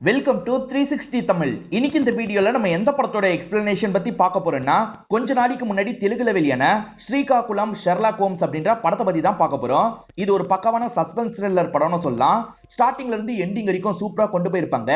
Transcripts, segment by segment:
Welcome to 360 Tamil. இன்னைக்கு இந்த வீடியோல நம்ம எந்த படத்தோட எக்ஸ்பிளனேஷன் பத்தி பார்க்க போறோம்னா, கொஞ்ச நாளைக்கு முன்னாடி தெலுங்குல வெளியான ஸ்ரீகாகுளம் ஷெர்லாக் ஹோம்ஸ் அப்படின்ற படத்தை பத்தி தான் பார்க்க போறோம். இது ஒரு பக்காவான சஸ்பென்ஸ் த்ரில்லர் படம்னு சொல்லலாம். ஸ்டார்டிங்ல இருந்து எண்டிங் வரைக்கும் சூப்பரா கொண்டு போயிருப்பாங்க.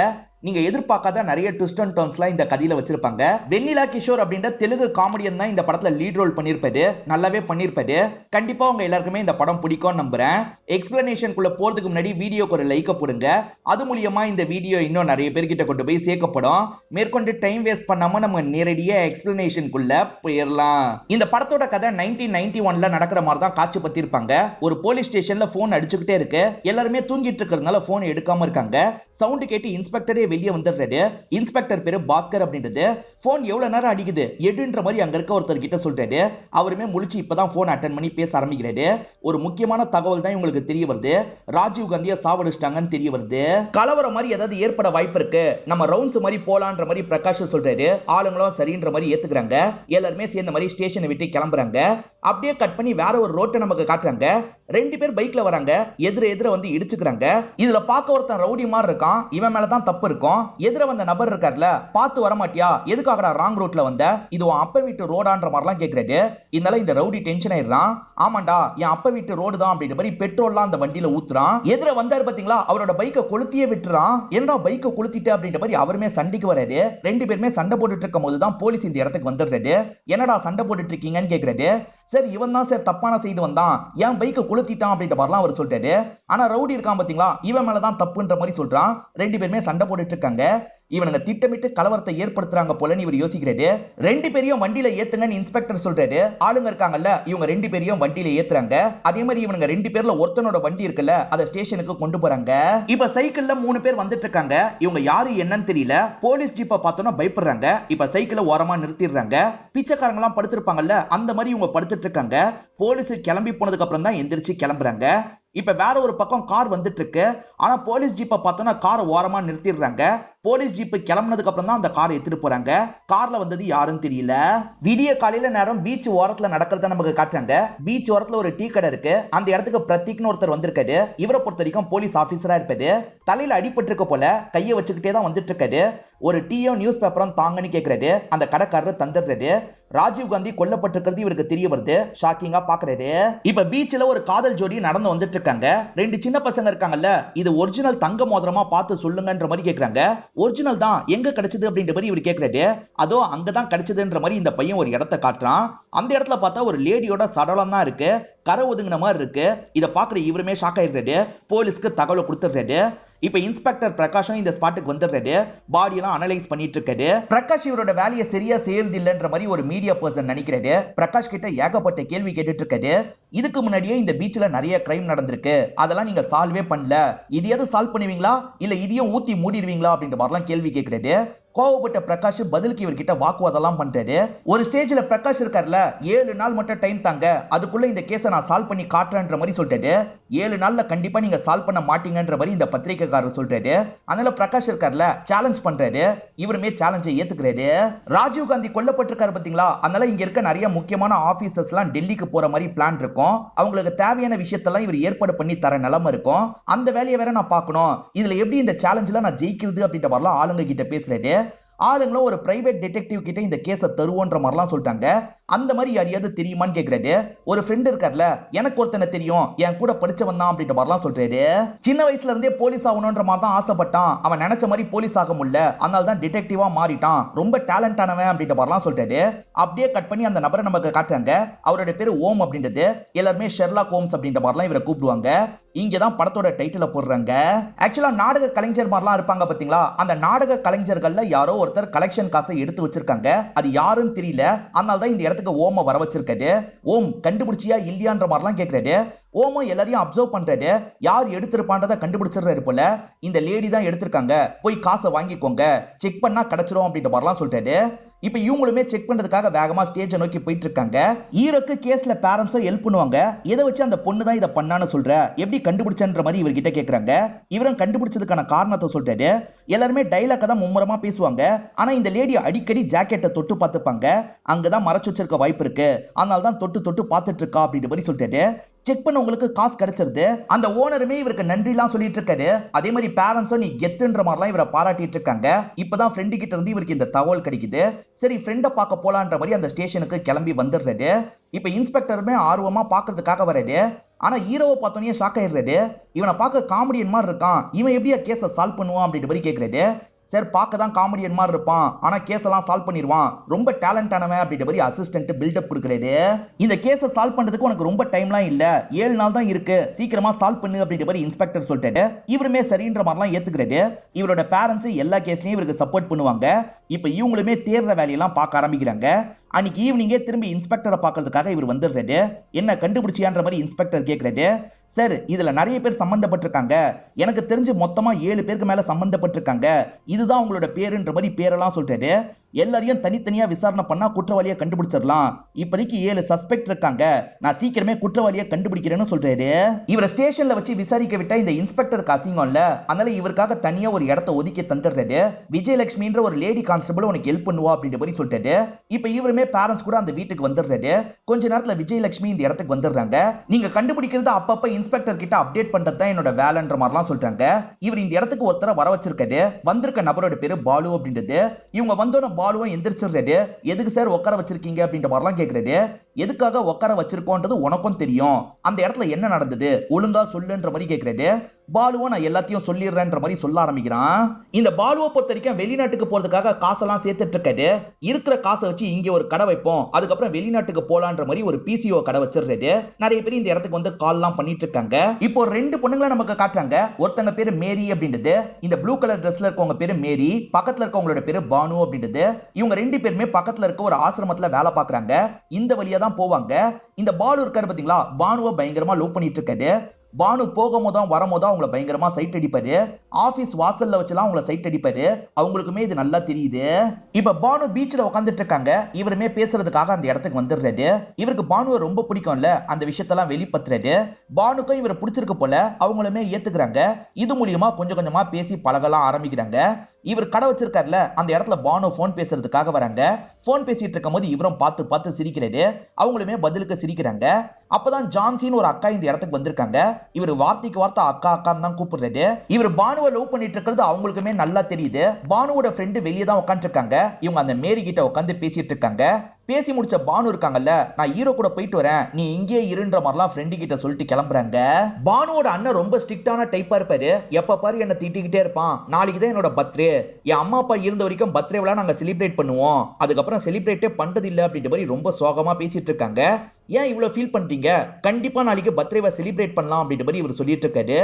நீங்க எதிர்பார்க்காத நிறைய ட்விஸ்ட் அண்ட் டர்ன்ஸ்லாம் இந்த கதையில வச்சிருப்பாங்க. வெண்ணிலா கிஷோர் அப்படின்ற தெலுங்கு காமெடியன் தான் இந்த படத்துல லீட் ரோல் பண்ணிருப்பாரு. நல்லாவே பண்ணிருப்பாரு. கண்டிப்பா உங்க எல்லாருக்குமே இந்த படம் பிடிக்கும் நம்புறேன். எக்ஸ்பிளனேஷனுக்குள்ள போறதுக்கு முன்னாடி வீடியோக்கு ஒரு லைக் போடுங்க. அது மூலியமா இந்த வீடியோ இன்னும் நிறைய பேர்கிட்ட கொண்டு போய் சேர்க்கப்படும். மேற்கொண்டு டைம் வேஸ்ட் பண்ணாம நம்ம நேரடியா எக்ஸ்பிளனேஷனுக்குள்ள போயிடலாம். இந்த படத்தோட கதை 1991ல நடக்கிற மாதிரி தான் காட்சி பத்திருப்பாங்க. ஒரு போலீஸ் ஸ்டேஷன்ல போன் அடிச்சுக்கிட்டே இருக்கு. எல்லாருமே தூங்கிட்டு இருக்கிறதுனால போன் எடுக்காம இருக்காங்க. சவுண்ட் கேட்டு இன்ஸ்பெக்டரே வெளியே வந்துடுறாரு. இன்ஸ்பெக்டர் பேரு பாஸ்கர் அப்படின்றது. போன் எவ்வளவு நேரம் அடிக்குது எடுன்ற மாதிரி அங்க இருக்க ஒருத்தர் கிட்ட சொல்றாரு. அவருமே முழிச்சு இப்பதான் போன் அட்டன் பண்ணி பேச ஆரம்பிக்கிறாரு. ஒரு முக்கியமான தகவல் தான் உங்களுக்கு தெரிய வருது. ராஜீவ் காந்தியை சாவடிச்சிட்டாங்கன்னு தெரிய வருது. கலவரம் மாதிரி ஏதாவது ஏற்பட வாய்ப்பு இருக்கு. நம்ம ரவுண்ட்ஸ் மாதிரி போலான்ற மாதிரி பிரகாஷ் சொல்றாரு. ஆளுங்களும் சரின்ற மாதிரி ஏத்துக்கிறாங்க. எல்லாருமே சேர்ந்த மாதிரி ஸ்டேஷனை விட்டு கிளம்புறாங்க. அப்படியே கட் பண்ணி வேற ஒரு ரோட்டை நமக்கு காட்டுறாங்க. ரெண்டு பேர் பைக்ல வராங்க. எதிர வந்து இடிச்சுக்கிறாங்க. இதுல பார்க்க ஒருத்தன் ரவுடி மாதிரி இருக்கான். இவன் மேலதான் தப்பு இருக்கும். எதிர வந்த நபர் இருக்கார்ல, பார்த்து வர மாட்டியா, எதுக்காகடா ராங் ரோட்ல வந்த, இது உன் அப்ப வீட்டு ரோடான்ற மாதிரிலாம் கேட்கிறாரு. இதனால இந்த ரவுடி டென்ஷன் ஆயிடுறான். ஆமாண்டா என் அப்ப வீட்டு ரோடு தான் அப்படின்ற மாதிரி பெட்ரோல்லாம் அந்த வண்டியில ஊத்துறான். எதிர வந்தாரு பாத்தீங்களா, அவரோட பைக்கை கொளுத்தியே விட்டுறான். என்னடா பைக்கை கொளுத்திட்டு அப்படின்ற மாதிரி அவருமே சண்டைக்கு வராரு. ரெண்டு பேருமே சண்டை போட்டுட்டு இருக்கும் போதுதான் போலீஸ் இந்த இடத்துக்கு வந்துடுறாரு. என்னடா சண்டை போட்டுட்டு இருக்கீங்கன்னு கேட்கிறாரு. சரி இவன் தான் சார் தப்பான சைடு வந்தான், என் பைக்கை கொளுத்திட்டான் அப்படின்ற மாதிரிலாம் அவர் சொல்றாரு. ஆனா ரவுடி இருக்கான் பாத்தீங்களா, இவன் மேலதான் தப்புன்ற மாதிரி சொல்றான். ரெண்டு பேருமே சண்டை போட்டுட்டு இருக்காங்க. இவனுங்க திட்டமிட்டு கலவரத்தை ஏற்படுத்துறாங்க போலன்னு இவர் யோசிக்கிறாரு. ரெண்டு பேரையும் வண்டியில ஏத்துங்கன்னு இன்ஸ்பெக்டர் சொல்றாரு. ஆளுங்க இருக்காங்கல்ல, இவங்க ரெண்டு பேரையும் வண்டியில ஏத்துறாங்க. அதே மாதிரி இவனுங்க ரெண்டு பேர்ல ஒருத்தனோட வண்டி இருக்குல்ல, அதை ஸ்டேஷனுக்கு கொண்டு போறாங்க. இப்ப சைக்கிள்ல 3 பேர் வந்துட்டு இருக்காங்க. இவங்க யாரு என்னன்னு தெரியல. போலீஸ் ஜீப்பை பார்த்தோன்னா பயப்படுறாங்க. இப்ப சைக்கிளை ஓரமா நிறுத்திடுறாங்க. பிச்சைக்காரங்க எல்லாம் படுத்திருப்பாங்கல்ல, அந்த மாதிரி இவங்க படுத்துட்டு இருக்காங்க. போலீஸ் கிளம்பி போனதுக்கு அப்புறம் தான் எந்திரிச்சு கிளம்புறாங்க. இப்ப வேற ஒரு பக்கம் கார் வந்துட்டு இருக்கு. ஆனா போலீஸ் ஜீப்பை பார்த்தோன்னா காரை ஓரமா நிறுத்திடுறாங்க. போலீஸ் ஜீப் கிளம்பினதுக்கு அப்புறம் தான் அந்த காரை எடுத்துட்டு போறாங்க. கார்ல வந்தது யாருன்னு தெரியல. விடிய காலையில நேரம் பீச் ஓரத்துல நடக்கிறத நமக்கு காட்டுறாங்க. பீச் ஓரத்துல ஒரு டீ கடை இருக்கு. அந்த இடத்துக்கு பிரதீக்னு ஒருத்தர் வந்திருக்காரு. இவரை பொறுத்த வரைக்கும் போலீஸ் ஆபீசரா இருப்பாரு. தலையில அடிபட்டு இருக்க போல கையை வச்சுக்கிட்டே தான் வந்துட்டு இருக்காரு. ஒரு டீயோ நியூஸ் பேப்பரும் தாங்கன்னு கேட்கிறாரு. அந்த கடைக்காரர் தந்துடுறாரு. ராஜீவ் காந்தி கொல்லப்பட்டிருக்கிறது இவருக்கு தெரிய வருது. ஷாக்கிங்கா பாக்குறாரு. இப்ப பீச்ல ஒரு காதல் ஜோடி நடந்து வந்துட்டு இருக்காங்க. ரெண்டு சின்ன பசங்க இருக்காங்கல்ல, இது ஒரிஜினல் தங்க மோதிரமா பார்த்து சொல்லுங்கன்ற மாதிரி கேக்குறாங்க. ஒரிஜினல் தான், எங்க கிடைச்சது அப்படின்ற மாதிரி இவர் கேக்குறாரு. அதோ அங்கதான் கிடைச்சதுன்ற மாதிரி இந்த பையன் ஒரு இடத்தை காட்டுறான். அந்த இடத்துல பார்த்தா ஒரு லேடியோட சடலம் தான் இருக்கு. கரை ஒதுங்கின மாதிரி இருக்கு. இதை பாக்குற இவருமே ஷாக் ஆயிடுறாரு. போலீஸ்க்கு தகவல் கொடுத்துடுறாரு. இப்ப இன்ஸ்பெக்டர் பிரகாஷும் இந்த ஸ்பாட்டுக்கு வந்துடுறாரு. பாடி எல்லாம் அனலைஸ் பண்ணிட்டு இருக்காரு. பிரகாஷ் இவரோட வேலையை சரியா செய்யறது இல்லைன்ற மாதிரி ஒரு மீடியா பர்சன் நினைக்கிறாரு. பிரகாஷ் கிட்ட ஏகப்பட்ட கேள்வி கேட்டுட்டு இருக்காரு. இதுக்கு முன்னாடியே இந்த பீச்ல நிறைய கிரைம் நடந்திருக்கு, அதெல்லாம் நீங்க சால்வே பண்ணல, இதையாவது சால்வ் பண்ணுவீங்களா இல்ல இதையும் ஊத்தி மூடிடுவீங்களா அப்படின்ற மாதிரிலாம் கேள்வி கேட்கிறாரு. கோவப்பட்ட பிரகாஷ் பதிலுக்கு இவர்கிட்ட வாக்குவாதம் பண்றாரு. ஒரு ஸ்டேஜ்ல பிரகாஷ் இருக்கார்ல, 7 நாள் மட்டும் டைம் தாங்க, அதுக்குள்ள இந்த கேஸை நான் சால்வ் பண்ணி காட்டுறேன்ற மாதிரி சொல்றாரு. 7 நாள்ல கண்டிப்பா நீங்க சால்வ் பண்ண மாட்டீங்கன்ற மாதிரி இந்த பத்திரிகைக்காரர் சொல்றாரு. அதனால பிரகாஷ் இருக்கார்ல, சேலஞ்ச் பண்றாரு. இவருமே சேலஞ்சை ஏத்துக்கிறாரு. ராஜீவ் காந்தி கொல்லப்பட்டிருக்காரு பாத்தீங்களா, அதனால இங்க இருக்க நிறைய முக்கியமான ஆபீசர்ஸ் எல்லாம் டெல்லிக்கு போற மாதிரி பிளான் இருக்கும். அவங்களுக்கு தேவையான விஷயத்தெல்லாம் இவர் ஏற்பாடு பண்ணி தர நிலைமை இருக்கும். அந்த வேலையை வேற நான் பார்க்கணும். இதுல எப்படி இந்த சேலஞ்சில நான் ஜெயிக்கிறது அப்படின்ற மாதிரிலாம் ஆளுங்க கிட்ட பேசுறாரு. ஆளுங்களும் ஒரு பிரைவேட் டிடெக்டிவ் கிட்ட இந்த கேஸை தருவோன்ற மாதிரிலாம் சொல்லிட்டாங்க. அந்த மாதிரி யாரையாவது தெரியுமான்னு கேட்கிறாரு. ஒரு ஃப்ரெண்ட் இருக்கார்ல, எனக்கு ஒருத்தனை தெரியும், என் கூட படிச்சவன் தான் அப்படின்ற மாதிரிலாம் சொல்றாரு. சின்ன வயசுல இருந்தே போலீஸ் ஆகணும்ன்ற மாதிரி தான் ஆசைப்பட்டான். அவன் நினைச்ச மாதிரி போலீஸ் ஆக முடியல, அதனால தான் டிடெக்டிவா மாறிட்டான். ரொம்ப டேலண்ட் ஆனவன் அப்படின்ற மாதிரிலாம் சொல்றாரு. அப்படியே கட் பண்ணி அந்த நபரை நமக்கு காட்டுறாங்க. அவரோட பேரு ஓம் அப்படின்றது. எல்லாருமே ஷெர்லாக் ஹோம்ஸ் அப்படின்ற மாதிரிலாம் இவரை கூப்பிடுவாங்க. இங்கதான் படத்தோட டைட்டில போடுறாங்க. ஆக்சுவலா நாடக கலைஞர் மாதிரிலாம் இருப்பாங்க பாத்தீங்களா, அந்த நாடக கலைஞர்கள்ல யாரோ ஒருத்தர் கலெக்ஷன் காசை எடுத்து வச்சிருக்காங்க. அது யாருன்னு தெரியல, அதனால தான் இந்த இடத்துக்கு ஓம வர வச்சிருக்காரு. ஓம் கண்டுபிடிச்சியா இல்லையான்ற மாதிரிலாம் கேட்கிறாரு. ஓமோ எல்லாரையும் அப்சர்வ் பண்றாரு. யார் எடுத்திருப்பான்றத கண்டுபிடிச்சிடுறாரு போல. இந்த லேடி தான் எடுத்திருக்காங்க, போய் காசை வாங்கிக்கோங்க, செக் பண்ணா கிடைச்சிரும் அப்படின்ற மாதிரிலாம் சொல்றாரு. இப்ப இவங்களுமே செக் பண்றதுக்காக வேகமா ஸ்டேஜை நோக்கி போயிட்டு இருக்காங்க. ஹீரோக்கு கேஸ்ல பேரண்ட்ஸும் ஹெல்ப் பண்ணுவாங்க. எதை வச்சு அந்த பொண்ணு தான் இதை பண்ணான்னு சொல்ற, எப்படி கண்டுபிடிச்சன்ற மாதிரி இவர்கிட்ட கேக்குறாங்க. இவரும் கண்டுபிடிச்சதுக்கான காரணத்தை சொல்றாரு. எல்லாருமே டைலாக் தான் மும்முரமா பேசுவாங்க. ஆனா இந்த லேடி அடிக்கடி ஜாக்கெட்டை தொட்டு பார்த்துப்பாங்க. அங்கதான் மறைச்சு வச்சிருக்க வாய்ப்பு இருக்கு, அதனால தான் தொட்டு தொட்டு பார்த்துட்டு இருக்கா அப்படின்ற மாதிரி சொல்றாரு. செக் பண்ண உங்களுக்கு காசு கிடைச்சிருது. அந்த ஓனருமே இவருக்கு நன்றி எல்லாம் சொல்லிட்டு இருக்காரு. அதே மாதிரி பேரண்ட்ஸும் நீ கெத்துன்ற மாதிரிலாம் இவரை பாராட்டிட்டு இருக்காங்க. இப்பதான் ஃப்ரெண்டு கிட்ட இருந்து இவருக்கு இந்த தகவல் கிடைக்குது. சரி ஃப்ரெண்டை பார்க்க போலான்ற மாதிரி அந்த ஸ்டேஷனுக்கு கிளம்பி வந்துடுறாரு. இப்ப இன்ஸ்பெக்டருமே ஆர்வமா பாக்குறதுக்காக வர்றாரு. ஆனா ஹீரோவை பார்த்தோன்னே ஷாக் ஆயிடுறாரு. இவனை பார்க்க காமெடியன் மாதிரி இருக்கான், இவன் எப்படியா கேஸை சால்வ் பண்ணுவான் அப்படின்ற மாதிரி கேட்கிறாரு. சார் பார்க்க தான் காமெடியன் மாதிரி இருப்பான், ஆனா கேஸ் எல்லாம் சால்வ் பண்ணிடுவான், ரொம்ப டேலண்டானவன் அப்படின்ற மாதிரி அசிஸ்டன்ட் பில்டப் கொடுக்குறாரு. இந்த கேஸை சால்வ் பண்றதுக்கு உனக்கு ரொம்ப டைம்லாம் இல்ல, 7 நாள் தான் இருக்கு, சீக்கிரமா சால்வ் பண்ணு அப்படின்ற மாதிரி இன்ஸ்பெக்டர் சொல்லிட்டாரு. இவருமே சரின்ற மாதிரிலாம் ஏத்துக்கிறாரு. இவரோட பேரண்ட்ஸ் எல்லா கேஸ்லயும் இவருக்கு சப்போர்ட் பண்ணுவாங்க. இப்ப இவங்களுமே தேர்ற வேலையெல்லாம் பார்க்க ஆரம்பிக்கிறாங்க. அன்னைக்கு ஈவினிங்கே திரும்பி இன்ஸ்பெக்டரை பார்க்கறதுக்காக இவர் வந்துடுறாரு. என்ன கண்டுபிடிச்சியான்ற மாதிரி இன்ஸ்பெக்டர் கேட்கிறாரு. சார் இதுல நிறைய பேர் சம்பந்தப்பட்டிருக்காங்க, எனக்கு தெரிஞ்சு மொத்தமா 7 பேருக்கு மேல சம்பந்தப்பட்டிருக்காங்க, இதுதான் உங்களோட பேருன்ற மாதிரி பேரெல்லாம் சொல்றாரு. எல்லாரையும் தனித்தனியா விசாரணை பண்ணா குற்றவாளியை கண்டுபிடிச்சிடலாம், இப்போதைக்கு 7 சஸ்பெக்ட் இருக்காங்க, நான் சீக்கிரமே குற்றவாளியை கண்டுபிடிக்கிறேன்னு சொல்றாரு. இவரை ஸ்டேஷன்ல வச்சு விசாரிக்க விட்டா இந்த இன்ஸ்பெக்டருக்கு அசிங்கம் இல்ல, அதனால இவருக்காக தனியா ஒரு இடத்தை ஒதுக்கி தந்துடுறாரு. விஜயலட்சுமின்ற ஒரு லேடி கான்ஸ்டபிள் உனக்கு ஹெல்ப் பண்ணுவா அப்படின்ற மாதிரி சொல்லிட்டாரு. இப்ப இவருமே பேரண்ட்ஸ் கூட அந்த வீட்டுக்கு வந்துடுறாரு. கொஞ்ச நேரத்துல விஜயலட்சுமி இந்த இடத்துக்கு வந்துடுறாங்க. நீங்க கண்டுபிடிக்கிறத அப்பப்ப இன்ஸ்பெக்டர் கிட்ட அப்டேட் பண்றது தான் என்னோட வேலைன்ற மாதிரிலாம் சொல்றாங்க. இவர் இந்த இடத்துக்கு ஒருத்தர வர வச்சிருக்காரு. வந்திருக்க நபரோட பேரு பாலு அப்படின்றது. இவங்க வந்தோட பாலுவும் எந்திரிச்சிடுறாரு. எதுக்கு சார் உட்கார வச்சிருக்கீங்க அப்படின்ற மாதிரிலாம் கேட்கிறாரு. எதுக்காக உட்கார வச்சிருக்கோன்றது உனக்கும் தெரியும், அந்த இடத்துல என்ன நடந்தது ஒழுங்கா சொல்லுன்ற மாதிரி கேட்கிறாரு. பாலுவும் நான் எல்லாத்தையும் சொல்லிடுறேன்ற மாதிரி சொல்ல ஆரம்பிக்கிறான். இந்த பாலுவை பொறுத்த வரைக்கும் வெளிநாட்டுக்கு போறதுக்காக காசெல்லாம் சேர்த்துட்டு இருக்காரு. இருக்கிற காசை வச்சு இங்க ஒரு கடை வைப்போம், அதுக்கப்புறம் வெளிநாட்டுக்கு போலான்ற மாதிரி ஒரு பிசிஓ கடை வச்சிடுறாரு. நிறைய பேர் இந்த இடத்துக்கு வந்து கால் எல்லாம் பண்ணிட்டு இருக்காங்க. இப்போ 2 பொண்ணுங்களை நமக்கு காட்டுறாங்க. ஒருத்தங்க பேரு மேரி அப்படின்றது, இந்த ப்ளூ கலர் ட்ரெஸ்ல இருக்கவங்க பேரு மேரி, பக்கத்துல இருக்கவங்களோட பேரு பானு அப்படின்றது. இவங்க 2 பேருமே பக்கத்துல இருக்க ஒரு ஆசிரமத்துல வேலை பாக்குறாங்க. இந்த வழியா தான் போவாங்க. இந்த பாலு இருக்காரு பாத்தீங்களா, பானுவை பயங்கரமா லவ் பண்ணிட்டு இருக்காரு. பானு போகும்போதும் வரும்போதும் அவங்கள பயங்கரமா சைட் அடிப்பாரு. ஆபீஸ் வாசல்ல வச்சுலாம் அவங்கள சைட் அடிப்பாரு. அவங்களுக்குமே இது நல்லா தெரியுது. இப்ப பானு பீச்ல உட்காந்துட்டு இருக்காங்க. இவருமே பேசுறதுக்காக அந்த இடத்துக்கு வந்துடுறாரு. இவருக்கு பானுவை ரொம்ப பிடிக்கும்ல, அந்த விஷயத்தெல்லாம் வெளிப்படுத்துறாரு. பானுக்கும் இவரை பிடிச்சிருக்கு போல, அவங்களுமே ஏத்துக்கிறாங்க. இது மூலியமா கொஞ்சம் கொஞ்சமா பேசி பழகலாம் ஆரம்பிக்கிறாங்க. இவர் கடை வச்சிருக்காருல, அந்த இடத்துல பானு போன் பேசுறதுக்காக வராங்க. போன் பேசிட்டு இருக்கும் போது இவரும் பார்த்து பார்த்து சிரிக்கிறாரு. அவங்களுமே பதிலுக்கு சிரிக்கிறாங்க. அப்பதான் ஜான்சின்னு ஒரு அக்கா இந்த இடத்துக்கு வந்திருக்காங்க. இவர் வார்த்தைக்கு வார்த்தை அக்கா அக்கான்னு தான் கூப்பிடுறாரு. இவர் பானுவை லவ் பண்ணிட்டு இருக்கிறது அவங்களுக்குமே நல்லா தெரியுது. பானுவோட ஃப்ரெண்டு வெளியே தான் உட்காந்து இருக்காங்க. இவங்க அந்த மேரி கிட்ட உட்காந்து பேசிட்டு இருக்காங்க. பேசி முடிச்ச பானு இருக்காங்கல்ல, நான் ஹீரோ கூட போயிட்டு வரேன், நீ இங்கே இருன்ற மாதிரிலாம் ஃப்ரெண்டு கிட்ட சொல்லிட்டு கிளம்புறாங்க. பானுவோட அண்ணன் ரொம்ப ஸ்ட்ரிக்டான டைப்பா இருப்பாரு. எப்ப பாரு என்ன திட்டிக்கிட்டே இருப்பான். நாளைக்கு தான் என்னோட பர்த்டே, என் அம்மா அப்பா இருந்த வரைக்கும் பர்த்டேவெல்லாம் நாங்க செலிப்ரேட் பண்ணுவோம், அதுக்கப்புறம் செலிப்ரேட்டே பண்றது இல்ல அப்படின்ற மாதிரி ரொம்ப சோகமா பேசிட்டு இருக்காங்க. ஏன் இவ்வளவு ஃபீல் பண்றீங்க, கண்டிப்பா நாளைக்கு பர்த்டேவை செலிப்ரேட் பண்ணலாம் அப்படின்ற மாதிரி இவர் சொல்லிட்டு இருக்காரு.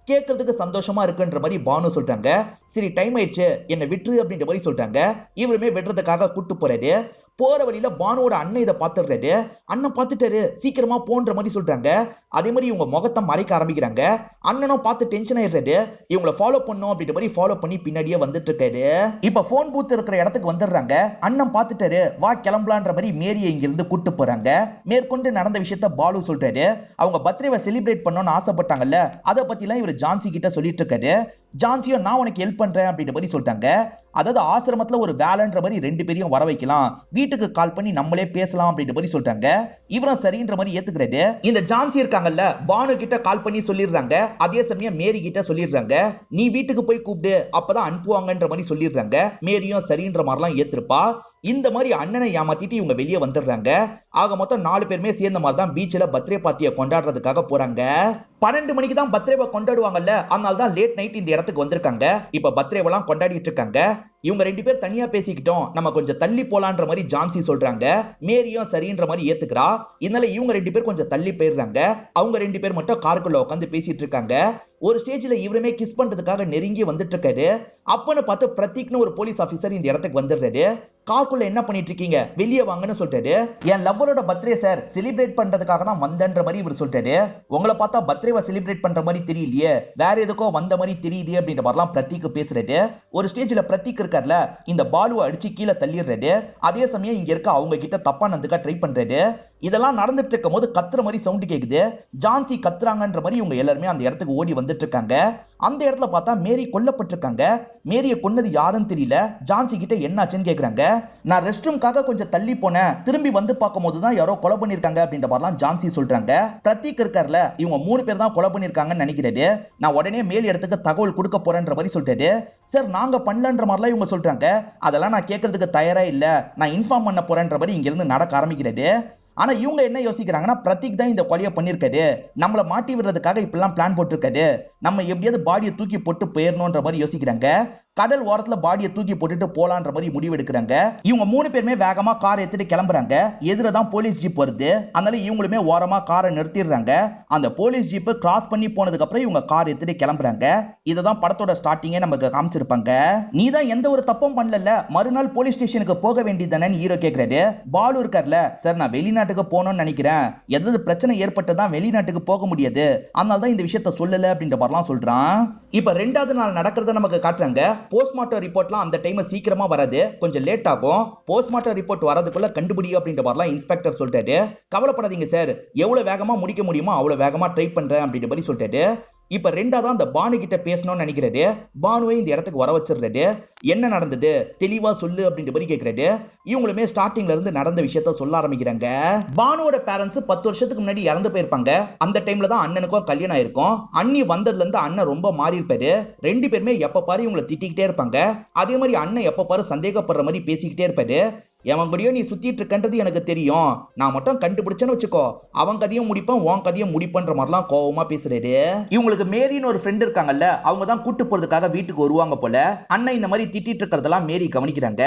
கேட்கறதுக்கு சந்தோஷமா இருக்குன்ற மாதிரி பானு சொல்றாங்க. சரி டைம் ஆயிடுச்சு, என்ன விட்டுரு அப்படின்ற மாதிரி சொல்றாங்க. இவருமே விடுறதுக்காக கூட்டு போறாரு. போற வழியில பானுவோட அண்ணன் இதை பார்த்துடுறாரு. அண்ணன் பார்த்துட்டாரு, சீக்கிரமா போன்ற மாதிரி சொல்றாங்க. அதே மாதிரி இவங்க முகத்தை மறைக்க ஆரம்பிக்கிறாங்க. அண்ணனும் பார்த்து டென்ஷன் ஆயிடுறாரு. இவங்களை ஃபாலோ பண்ணும் அப்படின்ற மாதிரி ஃபாலோ பண்ணி பின்னாடியே வந்துட்டு இருக்காரு. இப்ப போன் பூத் இருக்கிற இடத்துக்கு வந்துடுறாங்க. அண்ணன் பார்த்துட்டாரு, வா கிளம்பலான்ற மாதிரி மேரியை இங்கிருந்து கூட்டு போறாங்க. மேற்கொண்டு நடந்த விஷயத்த பாலு சொல்றாரு. அவங்க பர்த்டேவை செலிப்ரேட் பண்ணணும்னு ஆசைப்பட்டாங்கல்ல, அதை பத்தி எல்லாம் இவர் ஜான்சி கிட்ட சொல்லிட்டு இருக்காரு. ஜான்சியும் நான் உனக்கு ஹெல்ப் பண்றேன் அப்படின்ற மாதிரி சொல்லிட்டாங்க. அதாவது ஆசிரமத்துல ஒரு வேலைன்ற மாதிரி 2 பேரையும் வர வைக்கலாம், வீட்டுக்கு கால் பண்ணி நம்மளே பேசலாம் அப்படின்ற மாதிரி சொல்றாங்க. இவரும் சரின்ற மாதிரி ஏத்துக்கிறாரு. இந்த ஜான்சி இருக்காங்கல்ல, பானு கிட்ட கால் பண்ணி சொல்லிடுறாங்க. அதே சமயம் மேரி கிட்ட சொல்லிடுறாங்க, நீ வீட்டுக்கு போய் கூப்பிடு, அப்பதான் அனுப்புவாங்கன்ற மாதிரி சொல்லிடுறாங்க. மேரியும் சரின்ற மாதிரிலாம் ஏத்திருப்பா. இந்த மாதிரி அண்ணனை ஏமாத்திட்டு இவங்க வெளியே வந்துடுறாங்க. ஆக மொத்தம் 4 பேருமே சேர்ந்த மாதிரி தான் பீச்சில் பர்த்டே பார்ட்டியை கொண்டாடுறதுக்காக போறாங்க. 12 மணிக்கு தான் பர்த்டேவை கொண்டாடுவாங்கல்ல, அதனால தான் லேட் நைட் இந்த இடத்துக்கு வந்திருக்காங்க. இப்ப பர்த்டேவெல்லாம் கொண்டாடிட்டு இருக்காங்க. இவங்க 2 பேர் தனியா பேசிக்கிட்டோம், நம்ம கொஞ்சம் தள்ளி போலான்ற மாதிரி ஜான்சி சொல்றாங்க. மேரியும் சரின்ற மாதிரி ஏத்துக்கிறா. இதனால இவங்க 2 பேர் கொஞ்சம் தள்ளி போயிடுறாங்க. அவங்க 2 பேர் மட்டும் காருக்குள்ள உட்காந்து பேசிட்டு இருக்காங்க. ஒரு ஸ்டேஜ்ல இவருமே கிஸ் பண்றதுக்காக நெருங்கி வந்துட்டு இருக்காரு. அப்பன்னு பார்த்து பிரதீக்னு ஒரு போலீஸ் ஆபீசர் இந்த இடத்துக்கு வந்துடுறாரு. காருக்குள்ள என்ன பண்ணிட்டு இருக்கீங்க, வெளியே வாங்கன்னு சொல்லிட்டாரு. என் லவ்வரோட பர்த்டே சார், செலிப்ரேட் பண்றதுக்காக தான் வந்தன்ற மாதிரி இவர் சொல்லிட்டாரு. உங்களை பார்த்தா பர்த்டேவை செலிப்ரேட் பண்ற மாதிரி தெரியலையே, வேற எதுக்கோ வந்த மாதிரி தெரியுது அப்படின்ற மாதிரிலாம் பிரதீக் பேசுறாரு. ஒரு ஸ்டேஜ்ல பிரதீக் இருக்கார்ல, இந்த பாலுவை அடிச்சு கீழே தள்ளிடுறாரு. அதே சமயம் இங்க இருக்க அவங்க கிட்ட தப்பா நடந்துக்க ட்ரை பண்றாரு. இதெல்லாம் நடந்துட்டு இருக்கும் போது கத்துற மாதிரி சவுண்ட் கேக்குது. ஜான்சி கத்துறாங்கன்ற மாதிரி இவங்க எல்லாருமே அந்த இடத்துக்கு ஓடி வந்துட்டு இருக்காங்க. அந்த இடத்துல பார்த்தா மேரி கொல்லப்பட்டிருக்காங்க. மேரியை கொன்னது யாருன்னு தெரியல. ஜான்சி கிட்ட என்னாச்சுன்னு கேக்குறாங்க. நான் ரெஸ்ட் ரூம்காக கொஞ்சம் தள்ளி போனேன், திரும்பி வந்து பார்க்கும் போதுதான் யாரோ கொலை பண்ணிருக்காங்க அப்படின்ற மாதிரிலாம் ஜான்சி சொல்றாங்க. பிரதீக் இருக்கார்ல, இவங்க 3 பேர் தான் கொலை பண்ணிருக்காங்கன்னு நினைக்கிறாரு. நான் உடனே மேல் இடத்துக்கு தகவல் கொடுக்க போறேன்ற மாதிரி சொல்லிட்டாரு. சார் நாங்க பண்ணலன்ற மாதிரிலாம் இவங்க சொல்றாங்க. அதெல்லாம் நான் கேட்கறதுக்கு தயாரா இல்ல, நான் இன்ஃபார்ம் பண்ண போறேன்ற மாதிரி இங்க இருந்து நடக்க ஆரம்பிக்கிறாரு. ஆனா இவங்க என்ன யோசிக்கிறாங்கன்னா, பிரதீக் தான் இந்த கொலையை பண்ணிருக்காரு, நம்மள மாட்டி விடுறதுக்காக இப்பெல்லாம் பிளான் போட்டிருக்காரு, நம்ம எப்படியாவது பாடியை தூக்கி போட்டு போயிடணும்ன்ற மாதிரி யோசிக்கிறாங்க. கடல் ஓரத்துல பாடியை தூக்கி போட்டுட்டு போலான்ற மாதிரி முடிவு எடுக்கிறாங்க. இவங்க 3 பேருமே வேகமா கார் எடுத்துட்டு கிளம்புறாங்க. எதிரதான் போலீஸ் ஜீப் வருது. அதனால இவங்களுமே ஓரமா காரை நிறுத்திடுறாங்க. அந்த போலீஸ் ஜீப் கிராஸ் பண்ணி போனதுக்கு அப்புறம் இவங்க கார் எடுத்துட்டு கிளம்புறாங்க. இததான் படத்தோட ஸ்டார்டிங்கே நமக்கு காமிச்சிருப்பாங்க. நீ தான் எந்த ஒரு தப்பும் பண்ணல, மறுநாள் போலீஸ் ஸ்டேஷனுக்கு போக வேண்டியதானே ஹீரோ கேக்குறாரு. பாலு இருக்கார்ல, சார் நான் வெளிநாட்டுக்கு போகணும்னு நினைக்கிறேன், ஏதாவது பிரச்சனை ஏற்பட்டதான் வெளிநாட்டுக்கு போக முடியாது, அதனால தான் இந்த விஷயத்த சொல்லல அப்படின்ற மாதிரிலாம் சொல்றான். இப்ப 2வது நாள் நடக்கிறத நமக்கு காட்டுறாங்க. போஸ்ட்மார்ட்டம் ரிப்போர்ட்லாம் அந்த டைம் சீக்கிரமா வராது, கொஞ்சம் லேட் ஆகும். போஸ்ட்மார்ட்டம் ரிப்போர்ட் வரதுக்குள்ள கண்டுபிடியும் அப்படின்ற மாதிரிலாம் இன்ஸ்பெக்டர் சொல்லிட்டாரு. கவலைப்படாதீங்க சார், எவ்வளவு வேகமா முடிக்க முடியுமோ அவ்வளவு வேகமா ட்ரை பண்றேன் அப்படின்ற மாதிரி சொல்லிட்டாரு. இப்ப 2வது அந்த பானு கிட்ட பேசணும்னு நினைக்கிறாரு. பானுவை இந்த இடத்துக்கு வர வச்சிருந்தாரு. என்ன நடந்தது தெளிவா சொல்லு அப்படின்ற மாதிரி கேட்கிறாரு. இவங்களுமே ஸ்டார்டிங்ல இருந்து நடந்த விஷயத்த சொல்ல ஆரம்பிக்கிறாங்க. பானுவோட பேரண்ட்ஸ் 10 வருஷத்துக்கு முன்னாடி இறந்து போயிருப்பாங்க. அந்த டைம்ல தான் அண்ணனுக்கும் கல்யாணம் ஆயிருக்கும். அண்ணி வந்ததுல இருந்து அண்ணன் ரொம்ப மாறி இருப்பாரு. 2 பேருமே எப்ப பாரு இவங்களை திட்டிக்கிட்டே இருப்பாங்க. அதே மாதிரி அண்ணன் எப்ப பாரு சந்தேகப்படுற மாதிரி பேசிக்கிட்டே இருப்பாரு. எவன் கூடயோ நீ சுத்திட்டு இருக்கன்றது எனக்கு தெரியும், நான் மட்டும் கண்டுபிடிச்சேன்னு வச்சுக்கோ, அவன் கதையும் முடிப்பான், உன் கதையும் முடிப்பன்ற மாதிரிலாம் கோவமா பேசுறாரு. இவங்களுக்கு மேரின்னு ஒரு ஃப்ரெண்ட் இருக்காங்கல்ல, அவங்க தான் கூட்டு போறதுக்காக வீட்டுக்கு வருவாங்க போல. அண்ணன் இந்த மாதிரி திட்டிட்டு இருக்கிறதெல்லாம் மேரி கவனிக்கிறாங்க.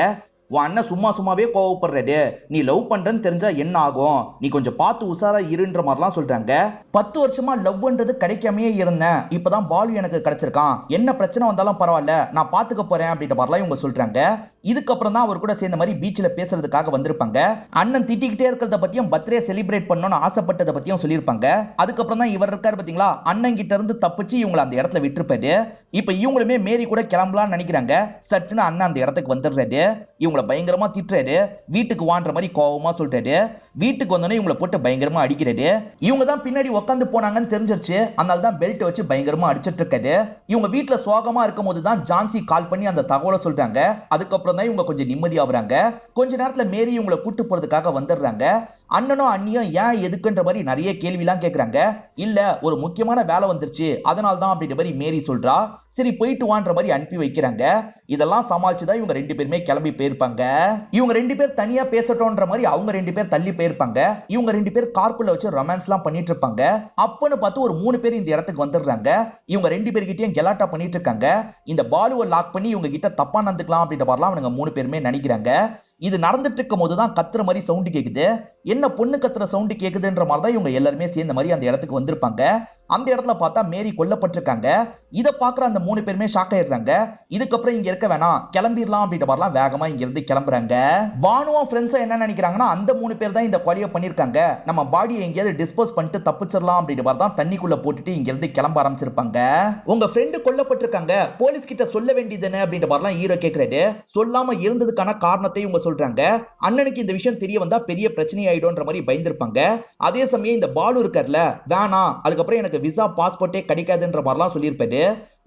உன் அண்ணன் சும்மாவே கோவப்படுறாரு, நீ லவ் பண்றன்னு தெரிஞ்சா என்ன ஆகும், நீ கொஞ்சம் பார்த்து உசாரா இருன்ற மாதிரிலாம் சொல்றாங்க. 10 வருஷமா லவ்ன்றது கிடைக்காமையே இருந்தேன், இப்பதான் பாலு எனக்கு கிடைச்சிருக்கான், என்ன பிரச்சனை வந்தாலும் பரவாயில்ல நான் பாத்துக்க போறேன் அப்படின்ற மாதிரிலாம் இவங்க சொல்றாங்க. இதுக்கப்புறம் தான் அவர் கூட சேர்ந்த மாதிரி பீச்சில் பேசுறதுக்காக வந்திருப்பாங்க. அண்ணன் திட்டிக்கிட்டே இருக்கிறத பத்தியும் பர்த்டே செலிப்ரேட் பண்ணணும்னு ஆசைப்பட்டதை பத்தியும் சொல்லியிருப்பாங்க. அதுக்கப்புறம் தான் இவர் இருக்காரு பாத்தீங்களா, அண்ணன் கிட்ட இருந்து தப்பிச்சு இவங்களை அந்த இடத்துல விட்டுருப்பாரு. இப்ப இவங்களுமே மேரி கூட கிளம்பலாம்னு நினைக்கிறாங்க. சட்டுன்னு அண்ணன் அந்த இடத்துக்கு வந்துடுறாரு. இவங்களை பயங்கரமா திட்டுறாரு. வீட்டுக்கு வான்ற மாதிரி கோவமா சொல்லிட்டாரு. வீட்டுக்கு வந்தோடனே இவங்களை போட்டு பயங்கரமா அடிக்கிறாரு. இவங்க தான் பின்னாடி உட்காந்து போனாங்கன்னு தெரிஞ்சிருச்சு, அதனால தான் பெல்ட் வச்சு பயங்கரமா அடிச்சிட்டு இருக்காரு. இவங்க வீட்டுல சோகமா இருக்கும் போது தான் ஜான்சி கால் பண்ணி அந்த தகவலை சொல்றாங்க. அதுக்கப்புறம் தான் இவங்க கொஞ்சம் நிம்மதியாகிறாங்க. கொஞ்ச நேரத்துல மேரி இவங்களை கூட்டு போறதுக்காக வந்துடுறாங்க. அண்ணனும் அண்ணியும் ஏன் எதுக்குன்ற மாதிரி நிறைய கேள்விலாம் கேட்கறாங்க. இல்ல ஒரு முக்கியமான வேலை வந்துருச்சு அதனால தான் அப்படின்ற மாதிரி மேரி சொல்றா. சரி போயிட்டு வான்ற மாதிரி அனுப்பி வைக்கிறாங்க. இதெல்லாம் சமாளிச்சுதான் இவங்க 2 பேருமே கிளம்பி போயிருப்பாங்க. இவங்க 2 பேர் தனியா பேசட்டோன்ற மாதிரி அவங்க 2 பேர் தள்ளி போயிருப்பாங்க. இவங்க 2 பேர் கார்க்குள்ள வச்சு ரொமான்ஸ் எல்லாம் பண்ணிட்டு இருப்பாங்க. அப்பன்னு பார்த்து ஒரு 3 பேர் இந்த இடத்துக்கு வந்துடுறாங்க. இவங்க 2 பேர்கிட்டயும் கெலாட்டா பண்ணிட்டு இருக்காங்க. இந்த பாலுவை லாக் பண்ணி இவங்க கிட்ட தப்பா நடந்துக்கலாம் அப்படின்ற மாதிரிலாம் அவங்க 3 பேருமே நினைக்கிறாங்க. இது நடந்துட்டு இருக்கும் போதுதான் கத்துற மாதிரி சவுண்ட் கேக்குது. என்ன பொண்ணு கத்துற சவுண்ட் கேக்குதுன்ற மாதிரி தான் இவங்க எல்லாருமே சேர்ந்த மாதிரி அந்த இடத்துக்கு வந்திருப்பாங்க. அந்த இடத்துல பார்த்தா மேரி கொல்லப்பட்டிருக்காங்க. இதை பாக்குற அந்த 3 பேருமே ஷாக் ஆயிடுறாங்க. இதுக்கப்புறம் இங்க இருக்க வேணாம், கிளம்பிடலாம் அப்படின்ற மாதிரிலாம் வேகமா இங்க இருந்து கிளம்புறாங்க. பானுவும் ஃப்ரெண்ட்ஸும் என்ன நினைக்கிறாங்கன்னா, அந்த 3 பேர் தான் இந்த கொலையை பண்ணிருக்காங்க, நம்ம பாடியை எங்கேயாவது டிஸ்போஸ் பண்ணிட்டு தப்பிச்சிடலாம் அப்படின்ற மாதிரி தான் தண்ணிக்குள்ள போட்டுட்டு இங்க இருந்து கிளம்ப ஆரம்பிச்சிருப்பாங்க. உங்க ஃப்ரெண்டு கொல்லப்பட்டிருக்காங்க, போலீஸ் கிட்ட சொல்ல வேண்டியதுன்னு அப்படின்ற மாதிரிலாம் ஹீரோ கேட்கிறாரு. சொல்லாம இருந்ததுக்கான காரணத்தை இவங்க சொல்றாங்க. அண்ணனுக்கு இந்த விஷயம் தெரிய வந்தா பெரிய பிரச்சனை ஆயிடும்ன்ற மாதிரி பயந்துருப்பாங்க. அதே சமயம் இந்த பாலு இருக்கார்ல, வேணாம் அதுக்கப்புறம் எனக்கு விசா பாஸ்போர்ட்டே கிடைக்காதுன்ற மாதிரிலாம் சொல்லியிருப்பாரு.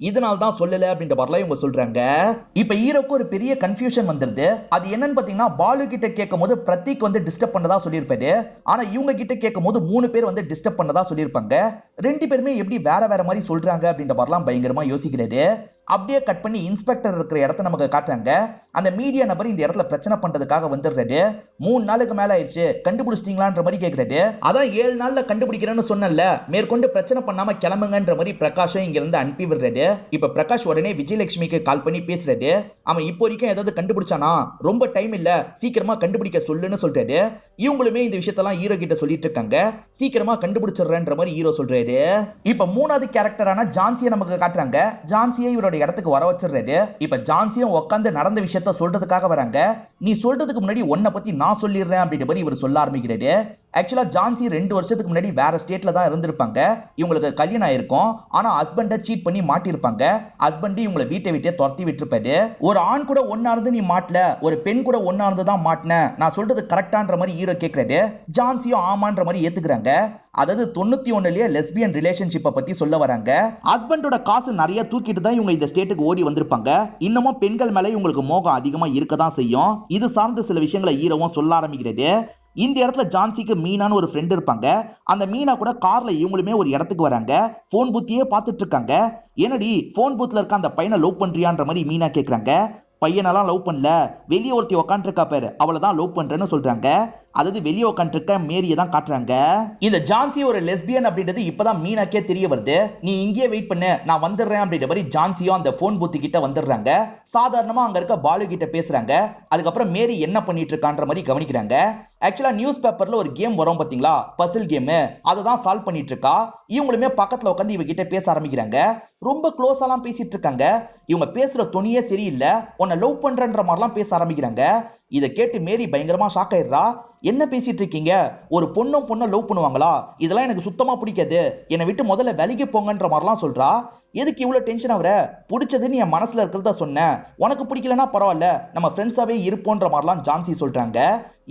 இதனால தான் சொல்லல அப்படின்ற மாதிரிலாம் இவங்க சொல்றாங்க. இப்ப ஹீரோக்கு ஒரு பெரிய கன்ஃபியூஷன் வந்துருது. அது என்னன்னு பாத்தீங்கன்னா, பாலு கிட்ட கேட்கும் போது பிரதீக் வந்து டிஸ்டர்ப் பண்ணதா சொல்லியிருப்பாரு. ஆனா இவங்க கிட்ட கேட்கும் போது 3 பேர் வந்து டிஸ்டர்ப் பண்ணதா சொல்லியிருப்பாங்க. 2 பேருமே எப்படி வேற வேற மாதிரி சொல்றாங்க அப்படின்ற மாதிரிலாம் பயங்கரமா யோசிக்கிறாரு. அப்படியே கட் பண்ணி இன்ஸ்பெக்டர் இருக்கிற இடத்த நமக்கு காட்டுறாங்க. அந்த மீடியா நபர் இந்த இடத்துல பிரச்சனை பண்றதுக்காக வந்துடுறாரு. 3 நாளுக்கு மேல ஆயிடுச்சு, கண்டுபிடிச்சிட்டீங்களான்ற மாதிரி கேட்கிறாரு. அதான் 7 நாள்ல கண்டுபிடிக்கிறேன்னு சொன்னல, மேற்கொண்டு பிரச்சனை பண்ணாம கிளம்புங்கன்ற மாதிரி பிரகாஷும் இங்க இருந்து அனுப்பி விடுறாரு. இப்ப பிரகாஷ் உடனே விஜயலட்சுமிக்கு கால் பண்ணி பேசுறாரு. அவன் இப்போ வரைக்கும் ஏதாவது கண்டுபிடிச்சானா, ரொம்ப டைம் இல்ல, சீக்கிரமா கண்டுபிடிக்க சொல்லுன்னு சொல்றாரு. இவங்களுமே இந்த விஷயத்தெல்லாம் ஹீரோ கிட்ட சொல்லிட்டு இருக்காங்க. சீக்கிரமா கண்டுபிடிச்சிடுறேன்ற மாதிரி ஹீரோ சொல்றாரு. இப்ப 3வது கேரக்டரான ஜான்சியை நமக்கு காட்டுறாங்க. ஜான்சியை இவரோட இடத்துக்கு வர வச்சிடுறாரு. இப்ப ஜான்சியும் உட்காந்து நடந்த விஷயத்த சொல்றதுக்காக வராங்க. நீ சொல்றதுக்கு முன்னாடி உன்னை பத்தி நான் சொல்லிடுறேன் அப்படின்ற மாதிரி இவர் சொல்ல ஆரம்பிக்கிறாரு. ஆக்சுவலா ஜான்சி 2 வருஷத்துக்கு முன்னாடி வேற ஸ்டேட்ல தான் இருந்திருப்பாங்க. இவங்களுக்கு கல்யாணம் ஆயிருக்கும். ஆனா ஹஸ்பண்ட சீட் பண்ணி மாட்டிருப்பாங்க. ஹஸ்பண்ட் இவங்களை வீட்டை விட்டே துரத்தி விட்டுருப்பாரு. ஒரு ஆண் கூட ஒன்னா இருந்து நீ மாட்டல, ஒரு பெண் கூட ஒன்னா இருந்து தான் மாட்டின, நான் சொல்றது கரெக்டான்ற மாதிரி ஹீரோ கேட்கிறாரு. ஜான்சியும் ஆமான்ற மாதிரி ஏத்துக்கிறாங்க. அதாவது 91லயே லெஸ்பியன் ரிலேஷன்ஷிப்பை பத்தி சொல்ல வராங்க. ஹஸ்பண்டோட காசு நிறைய தூக்கிட்டு தான் இவங்க இந்த ஸ்டேட்டுக்கு ஓடி வந்திருப்பாங்க. இன்னமும் பெண்கள் மேல இவங்களுக்கு மோகம் அதிகமா இருக்கதான் செய்யும். இது சார்ந்த சில விஷயங்களை ஹீரோவும் சொல்ல ஆரம்பிக்கிறது. இந்த இடத்துல ஜான்சிக்கு மீனான்னு ஒரு ஃப்ரெண்ட் இருப்பாங்க. அந்த மீனா கூட கார்ல இவங்களுமே ஒரு இடத்துக்கு வராங்க. போன் பூத்தியே பார்த்துட்டு இருக்காங்க. என்னடி போன் பூத்ல இருக்க அந்த பையனை லவ் பண்றியான்ற மாதிரி மீனா கேக்குறாங்க. பையனெல்லாம் லவ் பண்ணல, வெளியே ஒருத்தி உக்காண்டிருக்கா பேரு, அவளை தான் லவ் பண்றேன்னு சொல்றாங்க. அதாவது வெளியே உட்காந்துருக்க மேரியை தான் காட்டுறாங்க. இந்த ஜான்சி ஒரு லெஸ்பியன் அப்படின்றது இப்பதான் மீனாக்கே தெரிய வருது. நீ இங்கே வெயிட் பண்ணு, நான் வந்துடுறேன் அப்படின்ற மாதிரி ஜான்சியும் அந்த போன் பூத்து கிட்ட வந்துடுறாங்க. சாதாரணமா அங்க இருக்க பாலு கிட்ட பேசுறாங்க. அதுக்கப்புறம் மேரி என்ன பண்ணிட்டு இருக்கான்ற மாதிரி கவனிக்கிறாங்க. ஆக்சுவலா நியூஸ் பேப்பர்ல ஒரு கேம் வரும் பாத்தீங்களா, பசில் கேம், அதை தான் சால்வ் பண்ணிட்டு இருக்கா. இவங்களுமே பக்கத்துல உட்காந்து இவகிட்ட பேச ஆரம்பிக்கிறாங்க. ரொம்ப க்ளோஸாலாம் பேசிட்டு இருக்காங்க. இவங்க பேசுற துணியே சரியில்லை, உன்னை லவ் பண்றன்ற மாதிரிலாம் பேச ஆரம்பிக்கிறாங்க. இதை கேட்டு மேரி பயங்கரமா ஷாக் ஆயிடுறா. என்ன பேசிட்டு இருக்கீங்க, ஒரு பொண்ணை லவ் பண்ணுவாங்களா, இதெல்லாம் எனக்கு சுத்தமா பிடிக்காது, என்னை விட்டு முதல்ல விலகி போங்கன்ற மாதிரிலாம் சொல்றா. எதுக்கு இவ்வளவு டென்ஷன் ஆகுற, பிடிச்சது நீ என் மனசுல இருக்கிறதா சொன்னேன், உனக்கு பிடிக்கலன்னா பரவாயில்ல, நம்ம ஃப்ரெண்ட்ஸாவே இருப்போன்ற மாதிரிலாம் ஜான்சி சொல்றாங்க.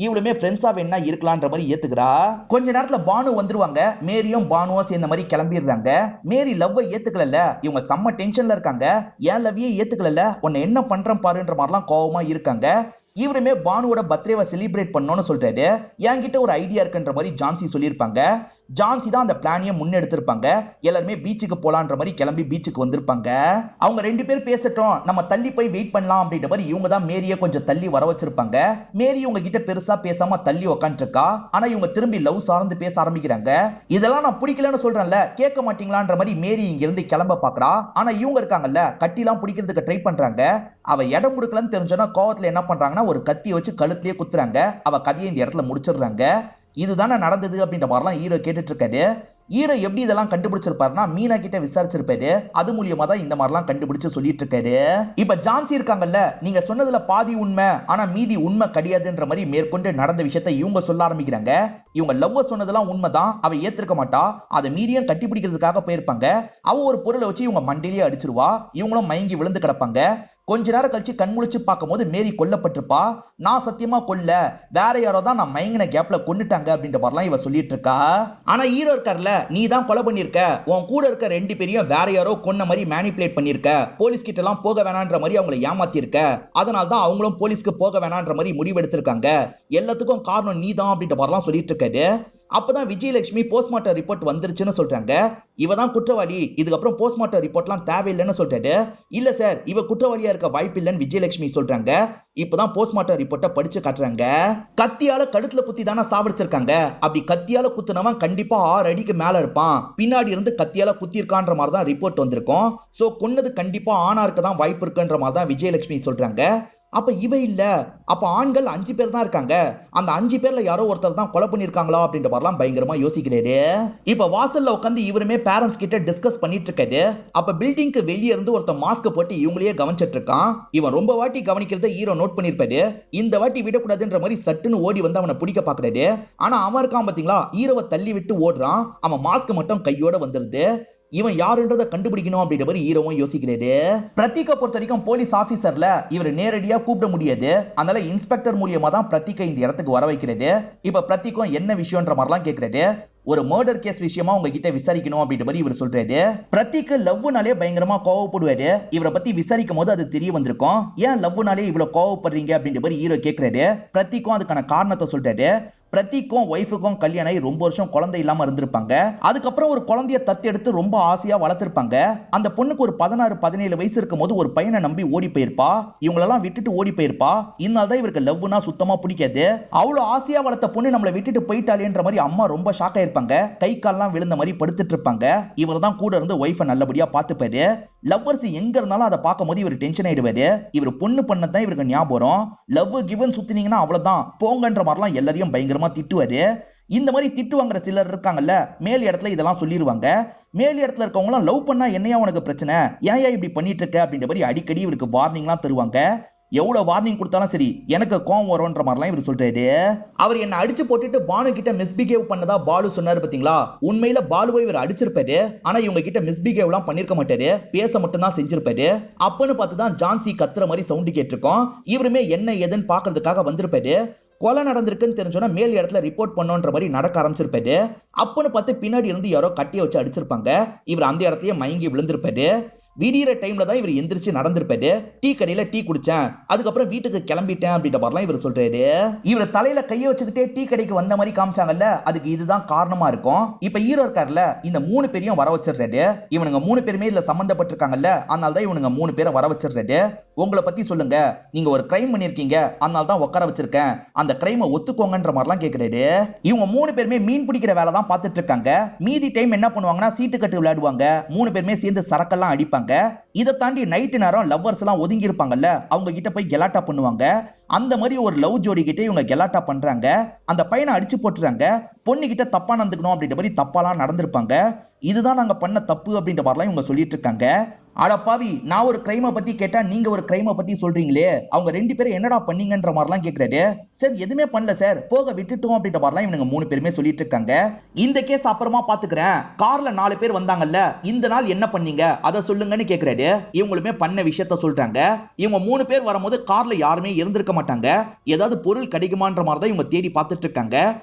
இவளுமே ஃப்ரெண்ட்ஸாவே என்ன இருக்கலான்ற மாதிரி ஏத்துக்கிறா. கொஞ்ச நேரத்துல பானு வந்துருவாங்க. மேரியும் பானுவும் சேர்ந்த மாதிரி கிளம்பிடுறாங்க. மேரி லவ்வை ஏத்துக்கல, இவங்க செம்ம டென்ஷன்ல இருக்காங்க. ஏன் லவ்வே ஏத்துக்கல, உன்னை என்ன பண்றேன் பாருன்ற மாதிரிலாம் கோவமா இருக்காங்க. இவருமே பானுவோட பர்த்டேவை செலிப்ரேட் பண்ணணும்னு சொல்றாரு. என்கிட்ட ஒரு ஐடியா இருக்குன்ற மாதிரி ஜான்சி சொல்லியிருப்பாங்க. ஜான்சி தான் அந்த பிளானையே முன்னெடுத்திருப்பாங்க. எல்லாருமே பீச்சுக்கு போலான்ற மாதிரி கிளம்பி பீச்சுக்கு வந்திருப்பாங்க. அவங்க 2 பேர் பேசட்டும், நம்ம தள்ளி போய் வெயிட் பண்ணலாம் அப்படின்ற மாதிரி இவங்க தான் மேரியை கொஞ்சம் தள்ளி வர வச்சிருப்பாங்க. மேரி இவங்க கிட்ட பெருசா பேசாம தள்ளி உக்காந்துட்டு இருக்கா. ஆனா இவங்க திரும்பி லவ் சார்ந்து பேச ஆரம்பிக்கிறாங்க. இதெல்லாம் நான் பிடிக்கலன்னு சொல்றேன்ல, கேட்க மாட்டீங்களான்ற மாதிரி மேரி இங்க இருந்து கிளம்ப பாக்குறா. ஆனா இவங்க இருக்காங்கல்ல, கட்டிலாம் பிடிக்கிறதுக்கு ட்ரை பண்றாங்க. அவ இடம் கொடுக்கலன்னு தெரிஞ்சோன்னா கோவத்துல என்ன பண்றாங்கன்னா ஒரு கத்தியை வச்சு கழுத்திலேயே குத்துறாங்க. அவ கதையை இந்த இடத்துல முடிச்சிடுறாங்க. இதுதானே நடந்தது அப்படின்ற மாதிரிலாம் ஹீரோ கேட்டுட்டு இருக்காரு. ஹீரோ எப்படி இதெல்லாம் கண்டுபிடிச்சிருப்பாருன்னா மீனா கிட்ட விசாரிச்சிருப்பாரு. அது மூலியமா தான் இந்த மாதிரிலாம் கண்டுபிடிச்சு சொல்லிட்டு இருக்காரு. இப்ப ஜான்சி இருக்காங்கல்ல, நீங்க சொன்னதுல பாதி உண்மை, ஆனா மீதி உண்மை கிடையாதுன்ற மாதிரி மேற்கொண்டு நடந்த விஷயத்தை இவங்க சொல்ல ஆரம்பிக்கிறாங்க. இவங்க லவ் சொன்னதெல்லாம் உண்மைதான், அவ ஏத்திருக்க மாட்டா, அதை மீறியும் கட்டிப்பிடிக்கிறதுக்காக போயிருப்பாங்க. அவ ஒரு பொருளை வச்சு இவங்க மண்டையிலேயே அடிச்சிருவா. இவங்களும் மயங்கி விழுந்து கிடப்பாங்க. கொஞ்ச நேரம் கழிச்சு கண் முழிச்சு பார்க்கும்போது மேரி கொல்லப்பட்டிருப்பா. நான் சத்தியமா கொல்ல, வேற யாரோ தான் நான் மயங்கின கேப்ல கொன்னுட்டாங்க அப்படின்ற மாதிரிலாம் இவ சொல்லிட்டு இருக்கா. ஆனா ஹீரோ இருக்கார்ல, நீ தான் கொலை பண்ணிருக்க, உன் கூட இருக்க 2 பேரையும் வேற யாரோ கொன்ன மாதிரி மேனிபுலேட் பண்ணிருக்க, போலீஸ் கிட்ட எல்லாம் போக வேணான்ற மாதிரி அவங்களை ஏமாத்தி இருக்க, அதனால தான் அவங்களும் போலீஸ்க்கு போக வேணான்ற மாதிரி முடிவெடுத்திருக்காங்க, எல்லாத்துக்கும் காரணம் நீ தான் அப்படின்ற மாதிரிலாம் சொல்லிட்டு இருக்காரு. அப்பதான் விஜயலட்சுமி போஸ்ட்மார்ட்டம் ரிப்போர்ட் வந்துருச்சுன்னு சொல்றாங்க. இவ தான் குற்றவாளி, இதுக்கப்புறம் போஸ்ட்மார்ட்டம் ரிப்போர்ட்லாம் தேவையில்லைன்னு சொல்றாரு. இல்ல சார், இவ குற்றவாளியா இருக்க வாய்ப்பு இல்லைன்னு விஜயலட்சுமி சொல்றாங்க. இப்பதான் போஸ்ட்மார்ட்டம் ரிப்போர்ட்டை படிச்சு காட்டுறாங்க. கத்தியால கழுத்துல குத்தி தானே சாவடிச்சிருக்காங்க. அப்படி கத்தியால குத்துனவன் கண்டிப்பா 6 அடிக்கு மேல இருப்பான். பின்னாடி இருந்து கத்தியால குத்தி இருக்கான்ற மாதிரி தான் ரிப்போர்ட் வந்திருக்கும். சோ கொன்னது கண்டிப்பா ஆணா இருக்க தான் வாய்ப்பு இருக்குன்ற மாதிரி தான் விஜயலட்சுமி சொல்றாங்க. அப்ப இவ இல்ல, அப்ப ஆண்கள் 5 பேர் தான் இருக்காங்க, அந்த 5 பேர்ல யாரோ ஒருத்தர் தான் கொலை பண்ணிருக்காங்களா அப்படின்ற மாதிரிலாம் பயங்கரமா யோசிக்கிறாரு. இப்ப வாசல்ல உட்காந்து இவருமே பேரண்ட்ஸ் கிட்ட டிஸ்கஸ் பண்ணிட்டு இருக்காரு. அப்ப பில்டிங்க்கு வெளியே இருந்து ஒருத்தர் மாஸ்க் போட்டு இவங்களையே கவனிச்சிட்டு இருக்கான். இவன் ரொம்ப வாட்டி கவனிக்கிறத ஹீரோ நோட் பண்ணிருப்பாரு. இந்த வாட்டி விடக்கூடாதுன்ற மாதிரி சட்டுன்னு ஓடி வந்து அவனை பிடிக்க பாக்குறாரு. ஆனா அவன் இருக்கான் பாத்தீங்களா, ஹீரோவை தள்ளி விட்டு ஓடுறான். அவன் மாஸ்க் மட்டும் கையோட வந்துருது. இவன் யாருன்றத கண்டுபிடிக்கணும் அப்படின்ற மாதிரி ஹீரோவும் யோசிக்கிறாரு. பிரதீகை பொறுத்த வரைக்கும் போலீஸ் ஆபீசர்ல இவர் நேரடியா கூப்பிட முடியாது. அதனால இன்ஸ்பெக்டர் மூலியமா தான் பிரதீகை இந்த இடத்துக்கு வர வைக்கிறது. இப்ப பிரதீக்கும் என்ன விஷயம்ன்ற மாதிரிலாம் கேட்கறது. ஒரு மர்டர் கேஸ் விஷயமா உங்ககிட்ட விசாரிக்கணும் அப்படின்ற மாதிரி இவர் சொல்றாரு. பிரதீக் லவ்னாலே பயங்கரமா கோவப்படுவாரு. இவரை பத்தி விசாரிக்கும் போது அது தெரிய வந்திருக்கும். ஏன் லவ்னாலே இவ்வளவு கோவப்படுறீங்க அப்படின்ற மாதிரி ஹீரோ கேட்கிறாரு. பிரதீக்கும் அதுக்கான காரணத்தை சொல்றாரு. பிரதீக்கும் ஒய்ஃபுக்கும் கல்யாணம் ஆகி ரொம்ப வருஷம் குழந்தை இல்லாம இருந்திருப்பாங்க. அதுக்கப்புறம் ஒரு குழந்தைய தத்தெடுத்து ரொம்ப ஆசையா வளர்த்திருப்பாங்க. அந்த பொண்ணுக்கு ஒரு 16-17 வயசு இருக்கும் போது ஒரு பையனை நம்பி ஓடி போயிருப்பா. இவங்களெல்லாம் விட்டுட்டு ஓடி போயிருப்பா. இதனால்தான் இவருக்கு லவ்னா சுத்தமா பிடிக்காது. அவ்வளவு ஆசையா வளர்த்த பொண்ணு நம்மளை விட்டுட்டு போயிட்டாலேன்ற மாதிரி அம்மா ரொம்ப ஷாக் ஆயிருப்பாங்க. கை கால்லாம் விழுந்த மாதிரி படுத்துட்டு இருப்பாங்க. இவர் தான் கூட இருந்து ஒய்ஃபை நல்லபடியா பார்த்துப்பாரு. லவ்வர்ஸ் எங்க இருந்தாலும் அதை பார்க்கும் போது இவர் டென்ஷன் ஆயிடுவாரு. இவர் பொண்ணு பண்ணதான் இவருக்கு ஞாபகம். லவ் கிவன் சுத்தினீங்கன்னா அவ்வளவுதான் போங்கன்ற மாதிரிலாம் எல்லாரையும் பயங்கரமா திட்டுவாரு. இந்த மாதிரி திட்டு வாங்குற சிலர் இருக்காங்கல்ல, மேல் இடத்துல இதெல்லாம் சொல்லிடுவாங்க. மேல் இடத்துல இருக்கவங்களாம் லவ் பண்ணா என்னையா உனக்கு பிரச்சனை, ஏன் இப்படி பண்ணிட்டு இருக்க அப்படின்ற மாதிரி அடிக்கடி இவருக்கு வார்னிங்லாம் தருவாங்க. எவ்வளவு வார்னிங் கொடுத்தாலும் சரி எனக்கு கோவம் வரும்ன்ற மாதிரிலாம் இவர் சொல்றாரு. அவர் என்ன அடிச்சு போட்டுட்டு பானு கிட்ட மிஸ்பிஹேவ் பண்ணதா பாலு சொன்னாரு பாத்தீங்களா, உண்மையில பாலுவை இவர் அடிச்சிருப்பாரு, ஆனா இவங்க கிட்ட மிஸ்பிஹேவ் எல்லாம் பண்ணிருக்க மாட்டாரு, பேச மட்டும் தான் செஞ்சிருப்பாரு. அப்பன்னு பார்த்துதான் ஜான்சி கத்துற மாதிரி சவுண்ட் கேட்டிருக்கோம். இவருமே என்ன ஏதுன்னு பாக்குறதுக்காக வந்திருப்பாரு. கொலை நடந்திருக்குன்னு தெரிஞ்சோன்னா மேல் இடத்துல ரிப்போர்ட் பண்ணோன்ற மாதிரி நடக்க ஆரம்பிச்சிருப்பாரு. அப்பன்னு பார்த்து பின்னாடி இருந்து யாரோ கட்டிய வச்சு அடிச்சிருப்பாங்க. இவர் அந்த இடத்துலயே மயங்கி விழுந்திருப்பாரு. விடிகிற டைம்ல தான் இவர் எந்திரிச்சு நடந்திருப்பாரு. டீ கடையில டீ குடிச்சேன், அதுக்கப்புறம் வீட்டுக்கு கிளம்பிட்டேன் அப்படின்ற மாதிரிலாம் இவர் சொல்றாரு. இவர் தலையில கைய வச்சுக்கிட்டே டீ கடைக்கு வந்த மாதிரி காமிச்சாங்கல்ல, அதுக்கு இதுதான் காரணமா இருக்கும். இப்ப ஹீரோ இருக்காருல்ல, இந்த 3 பேரையும் வர வச்சிடுறாரு. இவனுங்க 3 பேருமே இதுல சம்பந்தப்பட்டிருக்காங்கல்ல, அதனால தான் இவனுங்க 3 பேரை வர வச்சிடுறாரு. உங்களை பத்தி சொல்லுங்க, நீங்க ஒரு கிரைம் பண்ணிருக்கீங்க, அதனால தான் உட்கார வச்சிருக்கேன், அந்த கிரைமை ஒத்துக்கோங்கன்ற மாதிரிலாம் கேக்குறாரு. இவங்க 3 பேருமே மீன் பிடிக்கிற வேலை தான் பார்த்துட்டு இருக்காங்க. மீதி டைம் என்ன பண்ணுவாங்கன்னா சீட்டு கட்டு விளையாடுவாங்க. 3 பேருமே சேர்ந்து சரக்கெல்லாம் அடிப்பாங்க. இதை தாண்டி நைட்டு நேரம் லவ்வர்ஸ் எல்லாம் ஒதுங்கி இருப்பாங்கல்ல, அவங்க கிட்ட போய் கெலாட்டா பண்ணுவாங்க. அந்த மாதிரி ஒரு லவ் ஜோடி கிட்ட இவங்க கெலாட்டா பண்றாங்க. அந்த பையனை அடிச்சு போட்டுறாங்க. பொண்ணு கிட்ட தப்பா நடந்துக்கணும் அப்படின்ற மாதிரி தப்பாலாம் நடந்திருப்பாங்க. இதுதான் நாங்க பண்ண தப்பு அப்படின்ற மாதிரிலாம் இவங்க சொல்லிட்டு இருக்காங்க. அடப்பாவி, நான் ஒரு கிரைமை பத்தி கேட்டா நீங்க ஒரு கிரைமை பத்தி சொல்றீங்களே, அவங்க 2 பேரும் என்னடா பண்ணீங்கன்ற மாதிரிலாம் கேக்குறாரு. சார் எதுவுமே பண்ணல சார், போக விட்டுட்டோம் அப்படின்ற மாதிரிலாம் இவங்க 3 பேருமே சொல்லிட்டு இருக்காங்க. இந்த கேஸ் அப்புறமா பாத்துக்கிறேன், கார்ல 4 பேர் வந்தாங்கல்ல, இந்த நாள் என்ன பண்ணீங்க அதை சொல்லுங்கன்னு கேக்குறாரு. இவங்களுமே பண்ண விஷயத்த சொல்றாங்க. இவங்க 3 பேர் வரும்போது கார்ல யாருமே இருந்திருக்க மாட்டாங்க. ஏதாவது பொருள் கிடைக்குமான்ற மாதிரி தான் இவங்க தேடி பார்த்துட்டு இருக்காங்க.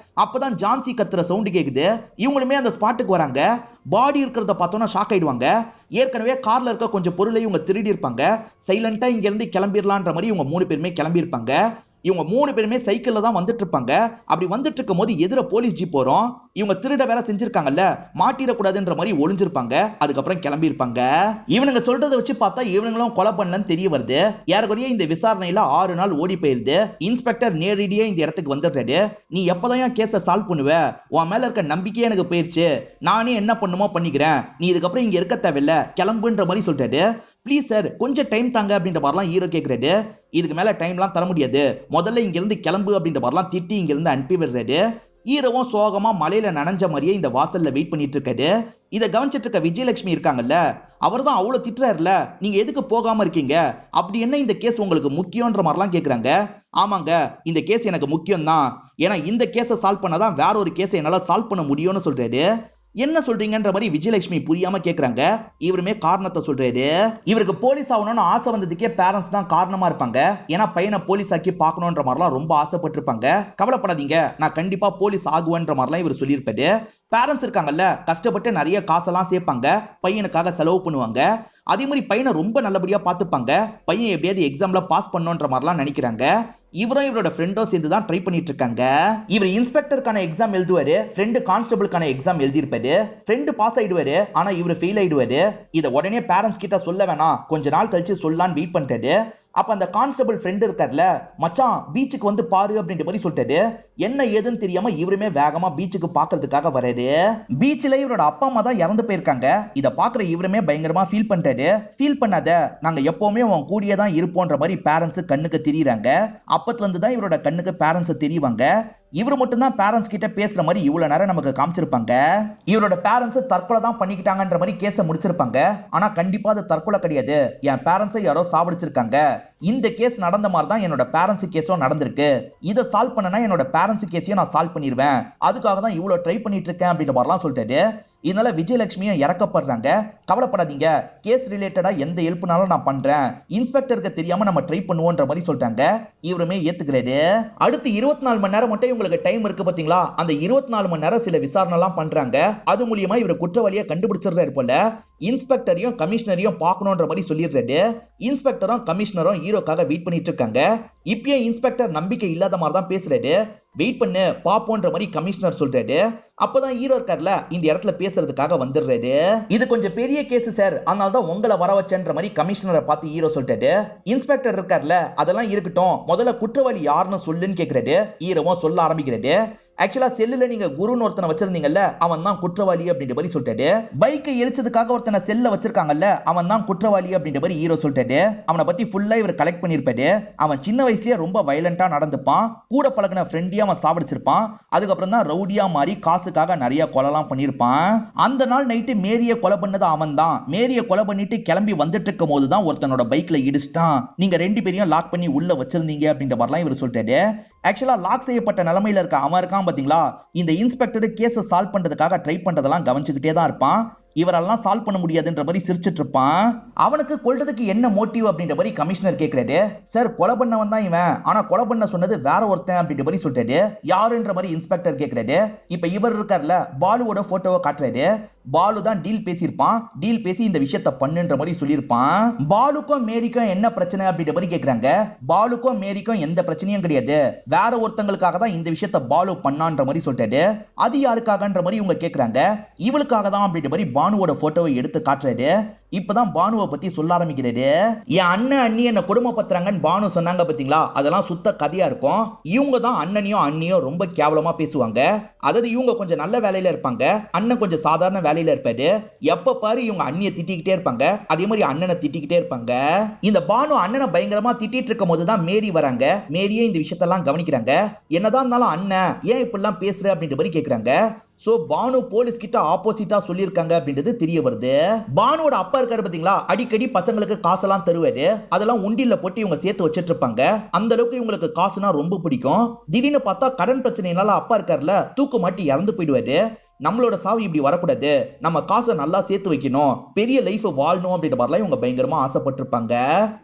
அப்பதான் ஜான்சி கத்துற சவுண்ட் கேக்குது. இவங்களுமே அந்த ஸ்பாட்டுக்கு வராங்க. பாடி இருக்கிறத பார்த்தோன்னா ஷாக் ஆயிடுவாங்க. ஏற்கனவே கார்ல இருக்க கொஞ்சம் பொருளை இவங்க திருடி இருப்பாங்க. சைலண்டா இங்க இருந்து கிளம்பிடலான்ற மாதிரி இவங்க 3 பேருமே கிளம்பி இருப்பாங்க. இவங்க 3 பேருமே சைக்கிள்ல தான் வந்துட்டு இருப்பாங்க. அப்படி வந்துட்டு இருக்கும் போது எதிர போலீஸ் ஜீப் வரும். இவங்க திருட வேலை செஞ்சிருக்காங்கல்ல, மாட்டிடக்கூடாதுன்ற மாதிரி ஒளிஞ்சிருப்பாங்க. அதுக்கப்புறம் கிளம்பி இருப்பாங்க. இவனுங்க சொல்றதை வச்சு பார்த்தா இவனுங்களும் கொலை பண்ணலன்னு தெரிய வருது. ஏறக்குறைய இந்த விசாரணையில 6 நாள் ஓடி போயிருது. இன்ஸ்பெக்டர் நேரடியா இந்த இடத்துக்கு வந்துடுறாரு. நீ எப்பதான் கேஸை சால்வ் பண்ணுவ, உன் மேல இருக்க நம்பிக்கையே எனக்கு போயிருச்சு, நானே என்ன பண்ணுமோ பண்ணிக்கிறேன், நீ இதுக்கப்புறம் இங்க இருக்க தேவையில்ல, கிளம்புன்ற மாதிரி சொல்றாரு. ப்ளீஸ் சார் கொஞ்சம் டைம் தாங்க அப்படின்ற மாதிரிலாம் ஹீரோ கேட்கிறாரு. இதுக்கு மேல டைம்லாம் தர முடியாது, முதல்ல இங்க இருந்து கிளம்பு அப்படின்ற மாதிரிலாம் திட்டி இங்க இருந்து அனுப்பி விடுறாரு. ஹீரோவும் சோகமா மலையில நனைஞ்ச மாதிரியே இந்த வாசல்ல வெயிட் பண்ணிட்டு இருக்காரு. இதை கவனிச்சிட்டு இருக்க விஜயலட்சுமி இருக்காங்கல்ல, அவர் தான் அவ்வளவு திட்டுறாருல, நீங்க எதுக்கு போகாம இருக்கீங்க, அப்படி என்ன இந்த கேஸ் உங்களுக்கு முக்கியம்ன்ற மாதிரிலாம் கேக்குறாங்க. ஆமாங்க, இந்த கேஸ் எனக்கு முக்கியம் தான், ஏன்னா இந்த கேஸை சால்வ் பண்ணாதான் வேற ஒரு கேஸை என்னால சால்வ் பண்ண முடியும்னு சொல்றாரு. என்ன சொல்றீங்கன்ற மாதிரி விஜயலட்சுமி புரியாம கேக்குறாங்க. இவருமே காரணத்தை சொல்றாரு. இவருக்கு போலீஸ் ஆகணும்னு ஆசை வந்ததுக்கே பேரண்ட்ஸ் தான் காரணமா இருப்பாங்க. ஏன்னா பையனை போலீஸ் ஆக்கி பார்க்கணும்ன்ற மாதிரிலாம் ரொம்ப ஆசைப்பட்டு இருப்பாங்க. கவலைப்படாதீங்க, நான் கண்டிப்பா போலீஸ் ஆகுவேன்ற மாதிரிலாம் இவர் சொல்லியிருப்பாரு. பேரண்ட்ஸ் இருக்காங்கல்ல, கஷ்டப்பட்டு நிறைய காசெல்லாம் சேர்ப்பாங்க, பையனுக்காக செலவு பண்ணுவாங்க. அதே மாதிரி பையனை ரொம்ப நல்லபடியா பார்த்துப்பாங்க. பையன் எப்படியாவது எக்ஸாம்ல பாஸ் பண்ணணும்ன்ற மாதிரிலாம் நினைக்கிறாங்க. இவரும் இவரோட ஃப்ரெண்டும் சேர்ந்து தான் ட்ரை பண்ணிட்டு இருக்காங்க. இவர் இன்ஸ்பெக்டருக்கான எக்ஸாம் எழுதுவாரு, ஃப்ரெண்டு கான்ஸ்டபிளுக்கான எக்ஸாம் எழுதியிருப்பாரு. ஃப்ரெண்டு பாஸ் ஆயிடுவாரு, ஆனா இவர் ஃபெயில் ஆயிடுவாரு. இதை உடனே பேரண்ட்ஸ் கிட்ட சொல்ல வேணாம், கொஞ்ச நாள் கழிச்சு சொல்லலான்னு வெயிட் பண்றாரு. அப்ப அந்த கான்ஸ்டபிள் ஃப்ரெண்ட் இருக்கார்ல, மச்சான் பீச்சுக்கு வந்து பாரு அப்படின்ற மாதிரி சொல்லிட்டாரு. என்ன ஏதுன்னு தெரியாம இவருமே வேகமா பீச்சுக்கு பாக்குறதுக்காக வராரு. பீச்ல இவரோட அப்பா அம்மா தான் இறந்து போயிருக்காங்க. இத பாக்குற இவருமே பயங்கரமா ஃபீல் பண்ணிட்டாரு. ஃபீல் பண்ணாத, நாங்க எப்பவுமே உன் கூடியே தான் இருப்போன்ற மாதிரி பேரண்ட்ஸ் கண்ணுக்கு தெரியுறாங்க. அப்பத்துல இருந்து தான் இவரோட கண்ணுக்கு பேரண்ட்ஸ் தெரியுவாங்க. இவர் மட்டும் தான் பேரண்ட்ஸ் கிட்ட பேசுற மாதிரி இவ்வளவு நேரம் நமக்கு காமிச்சிருப்பாங்க. இவரோட பேரண்ட்ஸ் தற்கொலை தான் பண்ணிக்கிட்டாங்கன்ற மாதிரி கேஸை முடிச்சிருப்பாங்க. ஆனா கண்டிப்பா அது தற்கொலை கிடையாது, என் பேரண்ட்ஸை யாரோ சாவடிச்சிருக்காங்க. இந்த கேஸ் நடந்த மாதிரி தான் என்னோட பேரண்ட்ஸ் கேஸும் நடந்திருக்கு. இதை சால்வ் பண்ணனா என்னோட பேரண்ட்ஸ் கேஸையும் நான் சால்வ் பண்ணிடுவேன், அதுக்காக தான் இவ்வளவு ட்ரை பண்ணிட்டு இருக்கேன் அப்படின்ற மாதிரிலாம் சொல்லிட்டாரு. இதனால விஜயலட்சுமியும் இறக்கப்படுறாங்க. கவலைப்படாதீங்க, கேஸ் ரிலேட்டடா எந்த ஹெல்ப்னாலும் நான் பண்றேன், இன்ஸ்பெக்டருக்கு தெரியாம நம்ம ட்ரை பண்ணுவோன்ற மாதிரி சொல்லிட்டாங்க. இவருமே ஏத்துக்கிறாரு. அடுத்து 24 மணி நேரம் மட்டும் உங்களுக்கு டைம் இருக்கு பாத்தீங்களா, அந்த 24 மணி நேரம் சில விசாரணை எல்லாம் பண்றாங்க. அது மூலியமா இவர் குற்றவாளியை கண்டுபிடிச்சிடுறாரு போல. இன்ஸ்பெக்டரையும் கமிஷனரையும் பார்க்கணும்ன்ற மாதிரி சொல்லிடுறாரு. இன்ஸ்பெக்டரும் கமிஷனரும் ஹீரோக்காக வெயிட் பண்ணிட்டு இருக்காங்க. இப்பயும் இன்ஸ்பெக்டர் நம்பிக்கை இல்லாத மாதிரி தான் பேசுறாரு. வெயிட் பண்ணு பாப்போன்ற மாதிரி கமிஷனர் சொல்றாரு. அப்பதான் ஹீரோ இருக்கார்ல, இந்த இடத்துல பேசுறதுக்காக வந்துடுறாரு. இது கொஞ்சம் பெரிய கேஸ் சார், அதனால தான் உங்களை வர வச்சேன்ற மாதிரி கமிஷனரை பார்த்து ஹீரோ சொல்லிட்டாரு. இன்ஸ்பெக்டர் இருக்கார்ல, அதெல்லாம் இருக்கட்டும், முதல்ல குற்றவாளி யாருன்னு சொல்லுன்னு கேக்குறாரு. ஹீரோவும் சொல்ல ஆரம்பிக்கிறாரு. ஆக்சுவலா செல்லுல நீங்க குருன்னு ஒருத்தனை வச்சிருந்தீங்கல்ல, அவன் தான் குற்றவாளி அப்படின்ற மாதிரி சொல்லிட்டாரு. பைக்கை எரிச்சதுக்காக ஒருத்தனை செல்ல வச்சிருக்காங்கல்ல, அவன் தான் குற்றவாளி அப்படின்ற மாதிரி ஹீரோ சொல்லிட்டாரு. அவனை பத்தி ஃபுல்லா இவர் கலெக்ட் பண்ணிருப்பாரு. அவன் சின்ன வயசுலயே ரொம்ப வயலண்டா நடந்துப்பான். கூட பழகின ஃப்ரெண்டியா அவன் சாவடிச்சிருப்பான். அதுக்கப்புறம் தான் ரவுடியா மாறி காசுக்காக நிறைய கொலைலாம் பண்ணிருப்பான். அந்த நாள் நைட்டு மேரிய கொலை பண்ணது அவன் தான். மேரிய கொலை பண்ணிட்டு கிளம்பி வந்துட்டு இருக்கும் போதுதான் ஒருத்தனோட பைக்ல இடிச்சிட்டான். நீங்க ரெண்டு பேரையும் லாக் பண்ணி உள்ள வச்சிருந்தீங்க அப்படின்ற மாதிரிலாம் இவர் சொல்லிட்டாரு. ஆக்சுவலா லாக் செய்யப்பட்ட நிலைமையில இருக்க அவன் இருக்கான் பாத்தீங்களா, இந்த இன்ஸ்பெக்டர் கேஸை சால்வ் பண்றதுக்காக ட்ரை பண்றதெல்லாம் கவனிச்சுக்கிட்டே தான் இருப்பான். இவரெல்லாம் சால்வ் பண்ண முடியாதுன்ற மாதிரி சிரிச்சிட்டு இருப்பான். அவனுக்கு கொல்றதுக்கு என்ன மோட்டிவ் அப்படின்ற மாதிரி கமிஷனர் கேட்கிறாரு. சார் கொலை பண்ணவன் தான் இவன், ஆனா கொலை பண்ண சொன்னது வேற ஒருத்தன் அப்படின்ற மாதிரி சொல்லிட்டாரு. யாருன்ற மாதிரி இன்ஸ்பெக்டர் கேட்கிறாரு. இப்ப இவர் இருக்கார்ல, பாலுவோட போட்டோவை காட்டுறாரு. பாலு தான் டீல் பேசியிருப்பான். டீல் பேசி இந்த விஷயத்தை பண்ணுன்ற மாதிரி சொல்லியிருப்பான். பாலுக்கும் மேரிக்கும் என்ன பிரச்சனை அப்படின்ற மாதிரி கேட்கிறாங்க. பாலுக்கும் மேரிக்கும் எந்த பிரச்சனையும் கிடையாது, வேற ஒருத்தங்களுக்காக தான் இந்த விஷயத்தை பாலு பண்ணான்ற மாதிரி சொல்லிட்டாரு. அது யாருக்காகன்ற மாதிரி இவங்க கேட்கிறாங்க. இவளுக்காக தான் அப்படின்ற மாதிரி பானுவோட போட்டோவை எடுத்து காட்டுறாரு. இப்பதான் பானுவை பத்தி சொல்ல ஆரம்பிக்கிறாரு. என் அண்ணன் அண்ணி என்ன கொடுமைப்படுத்துறாங்கன்னு பானு சொன்னாங்க பாத்தீங்களா, அதெல்லாம் சுத்த கதையா இருக்கும். இவங்க தான் அண்ணனையும் அண்ணியும் ரொம்ப கேவலமா பேசுவாங்க. அதாவது இவங்க கொஞ்சம் நல்ல வேலையில இருப்பாங்க, அண்ணன் கொஞ்சம் சாதாரண வேலையில இருப்பாரு. எப்ப பாரு இவங்க அண்ணியை திட்டிக்கிட்டே இருப்பாங்க, அதே மாதிரி அண்ணனை திட்டிக்கிட்டே இருப்பாங்க. இந்த பானு அண்ணனை பயங்கரமா திட்டிட்டு இருக்கும் போதுதான் மேரி வராங்க. மேரியே இந்த விஷயத்தெல்லாம் கவனிக்கிறாங்க. என்னதான் இருந்தாலும் அண்ணன் ஏன் இப்படிலாம் பேசுற அப்படின்ற மாதிரி கேட்கிறாங்க. சோ பானு போலீஸ் கிட்ட ஆப்போசிட்டா சொல்லிருக்காங்க அப்படின்றது தெரிய வருது. பானுவோட அப்பா இருக்காரு பாத்தீங்களா, அடிக்கடி பசங்களுக்கு காசெல்லாம் தருவாரு. அதெல்லாம் உண்டியில போட்டு இவங்க சேர்த்து வச்சிட்டு இருப்பாங்க. அந்த அளவுக்கு இவங்களுக்கு காசுனா ரொம்ப பிடிக்கும். திடீர்னு பார்த்தா கடன் பிரச்சனைனால அப்பா இருக்காருல, தூக்கு மாட்டி இறந்து போயிடுவாரு. நம்மளோட சாவு இப்படி வரக்கூடாது, நம்ம காசை நல்லா சேர்த்து வைக்கணும், பெரிய லைஃப் வாழணும் அப்படின்ற மாதிரிலாம் இவங்க பயங்கரமா ஆசைப்பட்டிருப்பாங்க.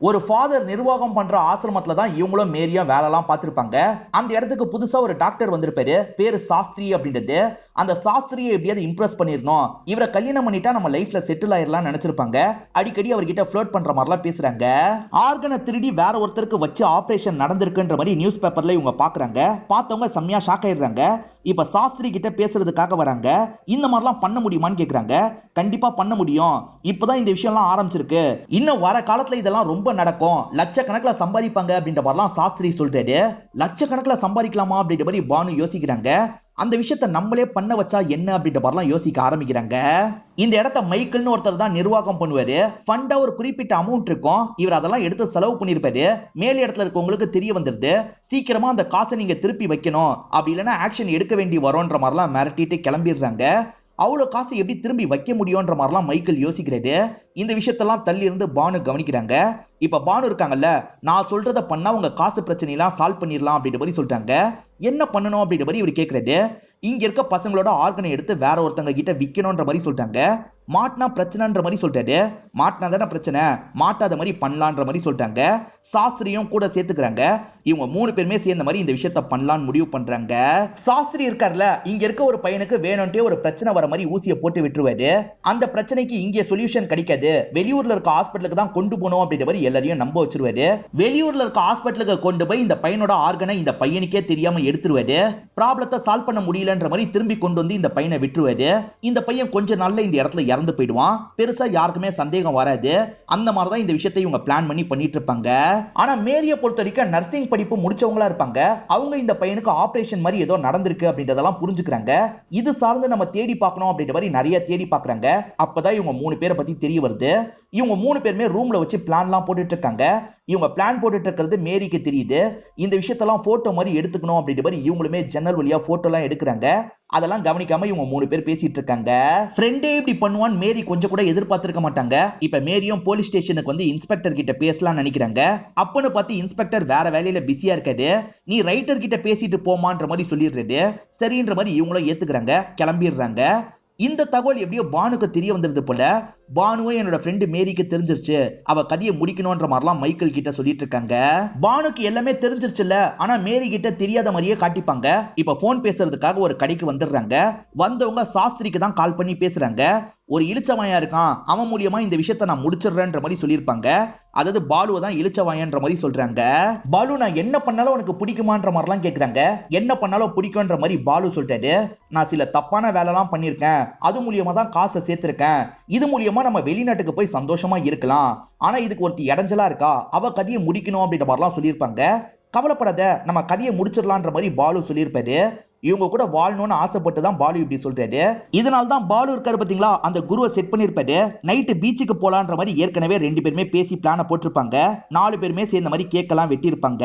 ஒரு ஃபாதர் நிர்வாகம் பண்ற ஆசிரமத்துல தான் இவங்களும் மேரியா வேலைலாம் பார்த்திருப்பாங்க. அந்த இடத்துக்கு புதுசா ஒரு டாக்டர் வந்திருப்பாரு, பேரு சாஸ்திரி அப்படின்றது. அந்த சாஸ்திரியை எப்படியாவது இம்ப்ரெஸ் பண்ணிடணும், இவரை கல்யாணம் பண்ணிட்டா நம்ம லைஃப்ல செட்டில் ஆயிரலாம் நினைச்சிருப்பாங்க. அடிக்கடி அவர்கிட்ட ஃப்ளர்ட் பண்ற மாதிரிலாம் பேசுறாங்க. ஆர்கனை திருடி வேற ஒருத்தருக்கு வச்சு ஆபரேஷன் நடந்திருக்குன்ற மாதிரி நியூஸ் பேப்பர்ல இவங்க பாக்குறாங்க. பார்த்தவங்க செம்மையா ஷாக் ஆயிடுறாங்க. இப்ப சாஸ்திரி கிட்ட பேசுறதுக்காக வராங்க. இந்த மாதிரிலாம் பண்ண முடியுமான்னு கேக்குறாங்க. கண்டிப்பா பண்ண முடியும், இப்பதான் இந்த விஷயம்லாம் ஆரம்பிச்சிருக்கு, இன்னும் வர காலத்துல இதெல்லாம் ரொம்ப நடக்கும், லட்சக்கணக்கில் சம்பாதிப்பாங்க அப்படின்ற மாதிரிலாம் சாஸ்திரி சொல்றாரு. லட்சக்கணக்கில் சம்பாதிக்கலாமா அப்படின்ற மாதிரி பானு யோசிக்கிறாங்க. அந்த விஷயத்தை நம்மளே பண்ண வச்சா என்ன அப்படின்ற மாதிரிலாம் யோசிக்க ஆரம்பிக்கிறாங்க. இந்த இடத்த மைக்கேல்னு ஒருத்தர் தான் நிர்வாகம் பண்ணுவாரு. ஃபண்டா ஒரு குறிப்பிட்ட அமௌண்ட் இருக்கும், இவர் அதெல்லாம் எடுத்து செலவு பண்ணிருப்பாரு. மேல் இடத்துல இருக்கவங்களுக்கு தெரிய வந்துருது. சீக்கிரமா அந்த காசை நீங்க திருப்பி வைக்கணும், அப்படி இல்லைன்னா ஆக்ஷன் எடுக்க வேண்டி வரும்ன்ற மாதிரிலாம் மிரட்டிட்டு கிளம்பிடுறாங்க. அவ்வளவு காசு எப்படி திரும்பி வைக்க முடியும்ன்ற மாதிரிலாம் மைக்கேல் யோசிக்கிறாரு. இந்த விஷயத்தெல்லாம் தள்ளி இருந்து பானு கவனிக்கிறாங்க. இப்ப பானு இருக்காங்கல்ல, நான் சொல்றத பண்ணா உங்க காசு பிரச்சனை எல்லாம் சால்வ் பண்ணிடலாம் அப்படின்ற மாதிரி சொல்லிட்டாங்க. என்ன பண்ணணும் அப்படின்ற மாதிரி இவர் கேட்கிறாரு. இங்க இருக்க பசங்களோட ஆர்கனை எடுத்து வேற ஒருத்தங்க கிட்ட விக்கணும்ன்ற மாதிரி சொல்லிட்டாங்க. மாட்டினா பிரச்சனைன்ற மாதிரி சொல்லிட்டாரு. மாட்டினா தானே பிரச்சனை, மாட்டாத மாதிரி பண்ணலான்ற மாதிரி சொல்லிட்டாங்க. சாஸ்திரியும் கூட சேர்த்துக்கிறாங்க. இவங்க 3 பேருமே சேர்ந்த மாதிரி இந்த விஷயத்த பண்ணலான்னு முடிவு பண்றாங்க. சாஸ்திரி இருக்கார்ல, இங்க இருக்க ஒரு பையனுக்கு வேணும்ட்டே ஒரு பிரச்சனை வர மாதிரி ஊசியை போட்டு விட்டுருவாரு. அந்த பிரச்சனைக்கு இங்கே சொல்யூஷன் கிடைக்காது, வெளியூர்ல இருக்க ஹாஸ்பிட்டலுக்கு தான் கொண்டு போகணும் அப்படின்ற மாதிரி எல்லாரையும் நம்ப வச்சிருவாரு. வெளியூர்ல இருக்க ஹாஸ்பிட்டலுக்கு கொண்டு போய் இந்த பையனோட ஆர்கனை இந்த பையனுக்கே தெரியாம எடுத்துருவாரு. ப்ராப்ளத்தை சால்வ் பண்ண முடியலன்ற மாதிரி திரும்பி கொண்டு வந்து இந்த பையனை விட்டுருவாரு. இந்த பையன் கொஞ்ச நாள்ல இந்த இடத்துல இறந்து போயிடுவான். பெருசா யாருக்குமே சந்தேகம் வராது. அந்த மாதிரி தான் இந்த விஷயத்தை இவங்க பிளான் பண்ணி பண்ணிட்டு இருப்பாங்க. ஆனா மேரியை பொறுத்த வரைக்கும் நர்சிங் படிப்பு முடிச்சவங்களா இருப்பாங்க. அவங்க இந்த பையனுக்கு ஆபரேஷன் மாதிரி ஏதோ நடந்திருக்கு அப்படின்றதெல்லாம் புரிஞ்சுக்கிறாங்க. இது சார்ந்து நம்ம தேடி பார்க்கணும் அப்படின்ற மாதிரி நிறைய தேடி பார்க்கறாங்க. அப்பதான் இவங்க 3 பேரை பத்தி தெரிய வருது. இவங்க 3 பேருமே ரூம்ல வச்சு பிளான்லாம் போட்டுட்டு இருக்காங்க. இவங்க பிளான் போட்டுட்டு இருக்கிறது மேரிக்கு தெரியுது. இந்த விஷயத்தெல்லாம் போட்டோ மாதிரி எடுத்துக்கணும் அப்படின்ற மாதிரி இவங்களுமே ஜன்னல் வழியா போட்டோ எல்லாம் எடுக்கிறாங்க. அதெல்லாம் கவனிக்காம இவங்க 3 பேர் பேசிட்டு இருக்காங்க. ஃப்ரெண்டே இப்படி பண்ணுவான்னு மேரி கொஞ்சம் கூட எதிர்பார்த்திருக்க மாட்டாங்க. இப்ப மேரியும் போலீஸ் ஸ்டேஷனுக்கு வந்து இன்ஸ்பெக்டர் கிட்ட பேசலாம் நினைக்கிறாங்க. அப்பன்னு பார்த்து இன்ஸ்பெக்டர் வேற வேலையில பிஸியா இருக்காரு. நீ ரைட்டர் கிட்ட பேசிட்டு போமான்ற மாதிரி சொல்லிடுறது. சரின்ற மாதிரி இவங்களும் ஏத்துக்கிறாங்க, கிளம்பிடுறாங்க. இந்த தகவல் எப்படியோ பானுக்கு தெரிய வந்திருது போல. பானுவை என்னோட ஃப்ரெண்டு மேரிக்கு தெரிஞ்சிருச்சு, அவ கதையை முடிக்கணும்ன்ற மாதிரிலாம் மைக்கேல் கிட்ட சொல்லிட்டு இருக்காங்க. பானுக்கு எல்லாமே தெரிஞ்சிருச்சுல, ஆனா மேரி கிட்ட தெரியாத மாதிரியே காட்டிப்பாங்க. இப்ப போன் பேசுறதுக்காக ஒரு கடைக்கு வந்துடுறாங்க. வந்தவங்க சாஸ்திரிக்கு தான் கால் பண்ணி பேசுறாங்க. ஒரு இளிச்சவாயா இருக்கான், அவன் மூலியமா இந்த விஷயத்தை நான் முடிச்சிடுறேன்ற மாதிரி சொல்லியிருப்பாங்க. அதாவது பாலுவை தான் இளிச்சவாயன்ற மாதிரி சொல்றாங்க. பாலு நான் என்ன பண்ணாலும் உனக்கு பிடிக்குமான்ற மாதிரிலாம் கேட்கறாங்க. என்ன பண்ணாலும் பிடிக்கும்ன்ற மாதிரி பாலு சொல்லிட்டாரு. நான் சில தப்பான வேலைலாம் பண்ணியிருக்கேன், அது மூலியமா தான் காசை சேர்த்திருக்கேன். இது மூலியமா நம்ம வெளிநாட்டுக்கு போய் சந்தோஷமா இருக்கலாம். ஆனா இதுக்கு ஒருத்தி இடைஞ்சலா இருக்கா, அவ கதையை முடிக்கணும் அப்படின்ற மாதிரிலாம் சொல்லியிருப்பாங்க. கவலைப்படாத, நம்ம கதையை முடிச்சிடலான்ற மாதிரி பாலு சொல்லியிருப்பாரு. இவங்க கூட வாழணும்னு ஆசைப்பட்டு தான் பாலு இப்படி சொல்றாரு. இதனால தான் பாலு இருக்காரு பாத்தீங்களா, அந்த குருவை செட் பண்ணிருப்பாரு. நைட்டு பீச்சுக்கு போலான்ற மாதிரி ஏற்கனவே 2 பேருமே பேசி பிளான போட்டிருப்பாங்க. 4 பேருமே சேர்ந்த மாதிரி கேக்கலாம் வெட்டி இருப்பாங்க.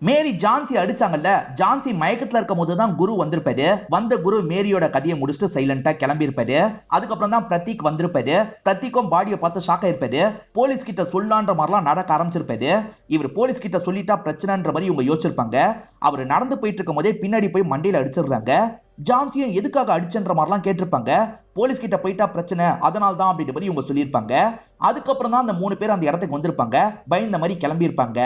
மேரி ஜான்சி அடிச்சாங்கல்ல, ஜான்சி மயக்கத்துல இருக்கும் போது தான் குரு வந்திருப்பாரு. வந்த குரு மேரியோட கதையை முடிச்சுட்டு சைலண்டா கிளம்பி இருப்பாரு. அதுக்கப்புறம் தான் பிரதீக் வந்திருப்பாரு. பிரதீக்கும் பாடியை பார்த்து ஷாக் ஆயிருப்பாரு. போலீஸ் கிட்ட சொல்லான்ற மாதிரிலாம் நடக்க ஆரம்பிச்சிருப்பாரு. இவர் போலீஸ் கிட்ட சொல்லிட்டா பிரச்சனைன்ற மாதிரி இவங்க யோசிச்சிருப்பாங்க. அவர் நடந்து போயிட்டு இருக்கும் போதே பின்னாடி போய் மண்டையில அடிச்சிடுறாங்க. ஜான்சியும் எதுக்காக அடிச்சன்ற மாதிரிலாம் கேட்டிருப்பாங்க. போலீஸ் கிட்ட போயிட்டா பிரச்சனை, அதனால தான் அப்படின்ற மாதிரி இவங்க சொல்லியிருப்பாங்க. அதுக்கப்புறம் தான் அந்த 3 பேர் அந்த இடத்துக்கு வந்திருப்பாங்க. பயந்த மாதிரி கிளம்பி இருப்பாங்க.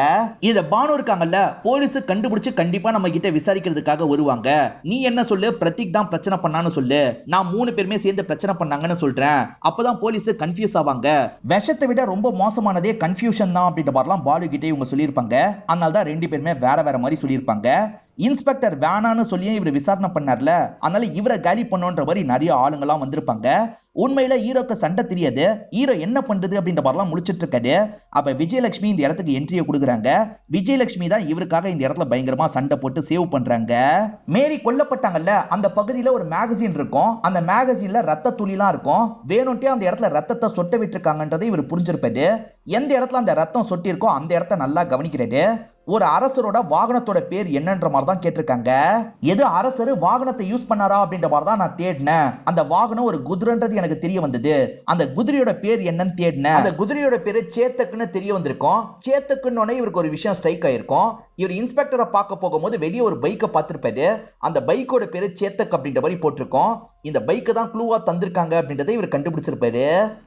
இத பானு இருக்காங்கல்ல, போலீஸ் கண்டுபிடிச்சு கண்டிப்பா நம்ம கிட்ட விசாரிக்கிறதுக்காக வருவாங்க. நீ என்ன சொல்லு, பிரதீக் தான் பிரச்சனை பண்ணான்னு சொல்லு, நான் 3 பேருமே சேர்ந்து பிரச்சனை பண்ணாங்கன்னு சொல்றேன். அப்பதான் போலீஸ் கன்ஃபியூஸ் ஆவாங்க. விஷத்தை விட ரொம்ப மோசமானதே கன்ஃபியூஷன் தான் அப்படின்ற மாதிரிலாம் பாலு கிட்டே இவங்க சொல்லியிருப்பாங்க. அதனால தான் 2 பேருமே வேற வேற மாதிரி சொல்லியிருப்பாங்க. இன்ஸ்பெக்டர் வேணான்னு சொல்லியே இவர் விசாரணை பண்ணார்ல, அதனால இவரை காலி பண்ணோன்ற மாதிரி நிறைய ஆளுங்கெல்லாம் வந்திருப்பாங்க. உண்மையில ஹீரோக்கு சண்டை தெரியாது. ஹீரோ என்ன பண்றது அப்படின்ற மாதிரிலாம் முடிச்சிட்டு இருக்காரு. அப்ப விஜயலட்சுமி இந்த இடத்துக்கு என்ட்ரியை கொடுக்குறாங்க. விஜயலட்சுமி தான் இவருக்காக இந்த இடத்துல பயங்கரமா சண்டை போட்டு சேவ் பண்றாங்க. மேரி கொல்லப்பட்டாங்கல்ல, அந்த பகுதியில ஒரு மேகசின் இருக்கும். அந்த மேகசின்ல ரத்த துளிலாம் இருக்கும். வேணும்ட்டே அந்த இடத்துல ரத்தத்தை சொட்ட விட்டுருக்காங்கன்றதை இவர் புரிஞ்சிருப்பாரு. எந்த இடத்துல அந்த ரத்தம் சொட்டி இருக்கோ அந்த இடத்த நல்லா கவனிக்கிறாரு. ஒரு அரசரோட வாகனத்தோட பேர் என்னன்ற மாதிரி தான் கேட்டிருக்காங்க. எது அரசர் வாகனத்தை யூஸ் பண்ணாரா அப்படின்ற மாதிரி தான் நான் தேடினேன். அந்த வாகனம் ஒரு குதிரைன்றது எனக்கு தெரிய வந்தது. அந்த குதிரையோட பேர் என்னன்னு தேடினேன். அந்த குதிரையோட பேரு சேத்தக்குன்னு தெரிய வந்திருக்கும். சேத்தக்குன்னு இவருக்கு ஒரு விஷயம் ஸ்ட்ரைக் ஆயிருக்கும். இவர் இன்ஸ்பெக்டரை பார்க்க போகும்போது வெளியே ஒரு பைக்கை பார்த்திருப்பாரு. அந்த பைக்கோட பேரு சேத்தக் அப்படின்ற மாதிரி போட்டிருக்கோம். இந்த பைக்கை தான் க்ளூவா தந்திருக்காங்க அப்படின்றதை இவர் கண்டுபிடிச்சிருப்பாரு.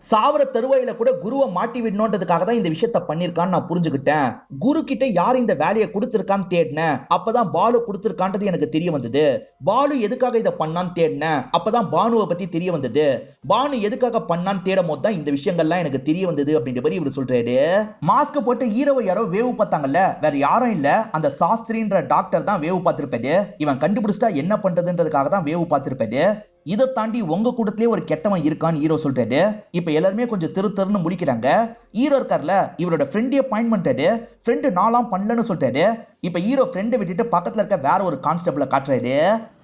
சாவர தருவாயில கூட குருவை மாட்டி விடணும்ன்றதுக்காக தான் இந்த விஷயத்த பண்ணிருக்கான்னு நான் புரிஞ்சுக்கிட்டேன். குரு கிட்ட யார் இந்த வேலையை கொடுத்திருக்கான்னு தேடினேன். அப்பதான் பாலு கொடுத்திருக்கான்றது எனக்கு தெரிய வந்தது. பாலு எதுக்காக இதை பண்ணான்னு தேடினேன். அப்பதான் பானுவை பத்தி தெரிய வந்தது. பானு எதுக்காக பண்ணான்னு தேடும் போது தான் இந்த விஷயங்கள்லாம் எனக்கு தெரிய வந்தது அப்படின்ற மாதிரி இவர் சொல்றாரு. மாஸ்க் போட்டு ஹீரோவை யாரோ வேவு பார்த்தாங்கல்ல, வேற யாரும் இல்ல, அந்த சாஸ்திரின்ற டாக்டர் தான் வேவு பார்த்திருப்பாரு. இவன் கண்டுபிடிச்சா என்ன பண்றதுன்றதுக்காக தான் வேவு பார்த்திருப்பாரு. இதை தாண்டி உங்க கூட்டத்திலே ஒரு கெட்டவன் இருக்கான்னு ஹீரோ சொல்றாரு. இப்ப எல்லாருமே கொஞ்சம் திருத்தருன்னு முழிக்கிறாங்க. ஹீரோ இருக்கார்ல, இவரோட ஃப்ரெண்டையே பாயிண்ட் பண்றாரு. ஃப்ரெண்டு நாலாம் பண்ணலன்னு சொல்றாரு. இப்ப ஹீரோ ஃப்ரெண்டை விட்டுட்டு பக்கத்துல இருக்க வேற ஒரு கான்ஸ்டபிளை காட்டுறாரு.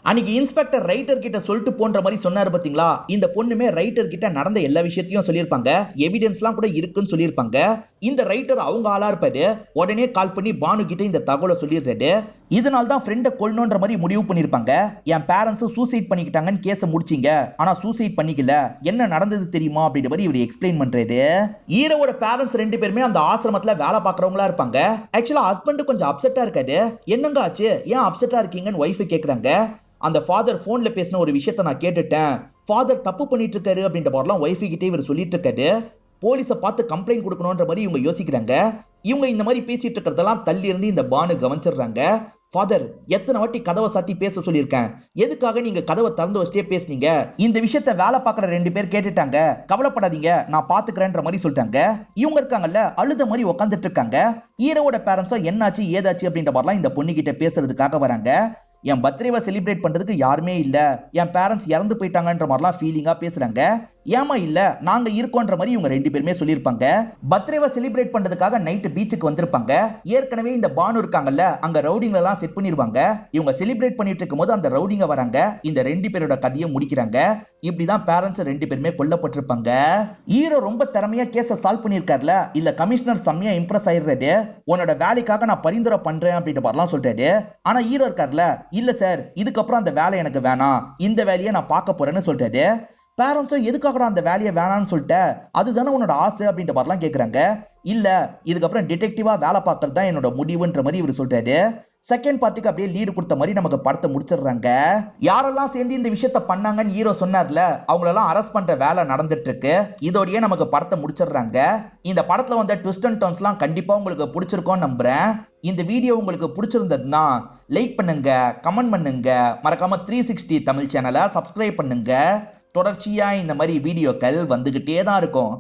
அன்னைக்கு இன்ஸ்பெக்டர் ரைட்டர் கிட்ட சொல்லிட்டு போன்ற மாதிரி சொன்னாரு பாத்தீங்களா, இந்த பொண்ணுமே ரைட்டர் கிட்ட நடந்த எல்லா விஷயத்தையும் சொல்லியிருப்பாங்க. எவிடன்ஸ்லாம் கூட இருக்குன்னு சொல்லியிருப்பாங்க. இந்த ரைட்டர் அவங்க ஆளா இருப்பாரு. உடனே கால் பண்ணி பானு கிட்ட இந்த தகவலை சொல்லிடுறாரு. இதனால தான் ஃப்ரெண்டை கொல்லணும்ன்ற மாதிரி முடிவு பண்ணிருப்பாங்க. என் பேரண்ட்ஸ் சூசைட் பண்ணிக்கிட்டாங்கன்னு கேஸை முடிச்சிங்க, ஆனா சூசைட் பண்ணிக்கல, என்ன நடந்தது தெரியுமா அப்படின்ற மாதிரி இவர் எக்ஸ்பிளைன் பண்றாரு. ஹீரோவோட பேரண்ட்ஸ் 2 பேருமே அந்த ஆசிரமத்துல வேலை பார்க்கறவங்களா இருப்பாங்க. ஆக்சுவலா ஹஸ்பண்ட் கொஞ்சம் அப்செட்டா இருக்காரு. என்னங்க ஆச்சு, ஏன் அப்செட்டா இருக்கீங்கன்னு ஒய்ஃப் கேக்குறாங்க. அந்த ஃபாதர் போன்ல பேசின ஒரு விஷயத்தை நான் கேட்டுட்டேன். ஃபாதர் தப்பு பண்ணிட்டு இருக்காரு அப்படின்ற மாதிரிலாம் ஒய்ஃபு கிட்டே இவர் சொல்லிட்டு இருக்காரு. போலீஸை பார்த்து கம்ப்ளைண்ட் கொடுக்கணும்ன்ற மாதிரி இவங்க யோசிக்கிறாங்க. இவங்க இந்த மாதிரி பேசிட்டு இருக்கிறதெல்லாம் தள்ளி இருந்து இந்த பானு கவனிச்சிடுறாங்க. ஃபாதர், எத்தனை வாட்டி கதவை சாத்தி பேச சொல்லியிருக்கேன், எதுக்காக நீங்க கதவை திறந்து வச்சுட்டே பேசுனீங்க? இந்த விஷயத்த வேலை பார்க்குற 2 பேர் கேட்டுட்டாங்க. கவலைப்படாதீங்க, நான் பாத்துக்கிறேன்ற மாதிரி சொல்லிட்டாங்க. இவங்க இருக்காங்கல்ல, அழுத மாதிரி உட்காந்துட்டு இருக்காங்க. ஹீரோவோட பேரண்ட்ஸும் என்னாச்சு ஏதாச்சு அப்படின்ற மாதிரிலாம் இந்த பொண்ணு கிட்ட பேசுறதுக்காக வராங்க. என் பர்த்டேவை செலிப்ரேட் பண்றதுக்கு யாருமே இல்ல, என் பேரண்ட்ஸ் இறந்து போயிட்டாங்கன்ற மாதிரிலாம் ஃபீலிங்கா பேசுறாங்க. ஏமா இல்ல, நாங்க இருக்கோன்ற மாதிரி இவங்க 2 பேருமே சொல்லியிருப்பாங்க. பர்த்டேவை செலிப்ரேட் பண்றதுக்காக நைட் பீச்சுக்கு வந்திருப்பாங்க. ஏற்கனவே இந்த பானு இருக்காங்கல்ல, அங்க ரவுடிங்க எல்லாம் செட் பண்ணிருவாங்க. இவங்க செலிப்ரேட் பண்ணிட்டு இருக்கும் போது அந்த ரவுடிங்க வராங்க. இந்த 2 பேரோட கதையை முடிக்கிறாங்க. இப்படிதான் பேரண்ட்ஸ் 2 பேருமே கொல்லப்பட்டிருப்பாங்க. ஹீரோ ரொம்ப திறமையா கேஸை சால்வ் பண்ணிருக்காருல, இல்ல கமிஷனர் செம்மையா இம்ப்ரெஸ் ஆயிடுறாரு. உன்னோட வேலைக்காக நான் பரிந்துரை பண்றேன் அப்படின்ற மாதிரிலாம் சொல்றாரு. ஆனா ஹீரோ இருக்காருல, இல்ல சார், இதுக்கப்புறம் அந்த வேலை எனக்கு வேணாம், இந்த வேலையை நான் பார்க்க போறேன்னு சொல்றாரு. பேரண்ட்ஸும் எதுக்காக அந்த வேலையை வேணான்னு சொல்லிட்ட, அதுதானே உன்னோட ஆசை அப்படின்ற மாதிரிலாம் கேட்குறாங்க. இல்ல, இதுக்கப்புறம் டிடெக்டிவா வேலை பார்க்கறது தான் என்னோட முடிவுன்ற மாதிரி இவர் சொல்றாரு. செகண்ட் பார்ட்டுக்கு அப்படியே லீடு கொடுத்த மாதிரி நமக்கு படத்தை முடிச்சிடுறாங்க. யாரெல்லாம் சேர்ந்து இந்த விஷயத்த பண்ணாங்கன்னு ஹீரோ சொன்னார்ல, அவங்களெல்லாம் அரெஸ்ட் பண்ற வேலை நடந்துட்டு இருக்கு. இதோடய நமக்கு படத்தை முடிச்சிடுறாங்க. இந்த படத்துல வந்த ட்விஸ்ட் அண்ட் டர்ன்ஸ்லாம் கண்டிப்பா உங்களுக்கு பிடிச்சிருக்கும்னு நம்புறேன். இந்த வீடியோ உங்களுக்கு பிடிச்சிருந்ததுன்னா லைக் பண்ணுங்க, கமெண்ட் பண்ணுங்க, மறக்காம 360 தமிழ் சேனலை சப்ஸ்கிரைப் பண்ணுங்க. தொடர்ச்சியா இந்த மாதிரி வீடியோக்கள் வந்துகிட்டே தான் இருக்கும்.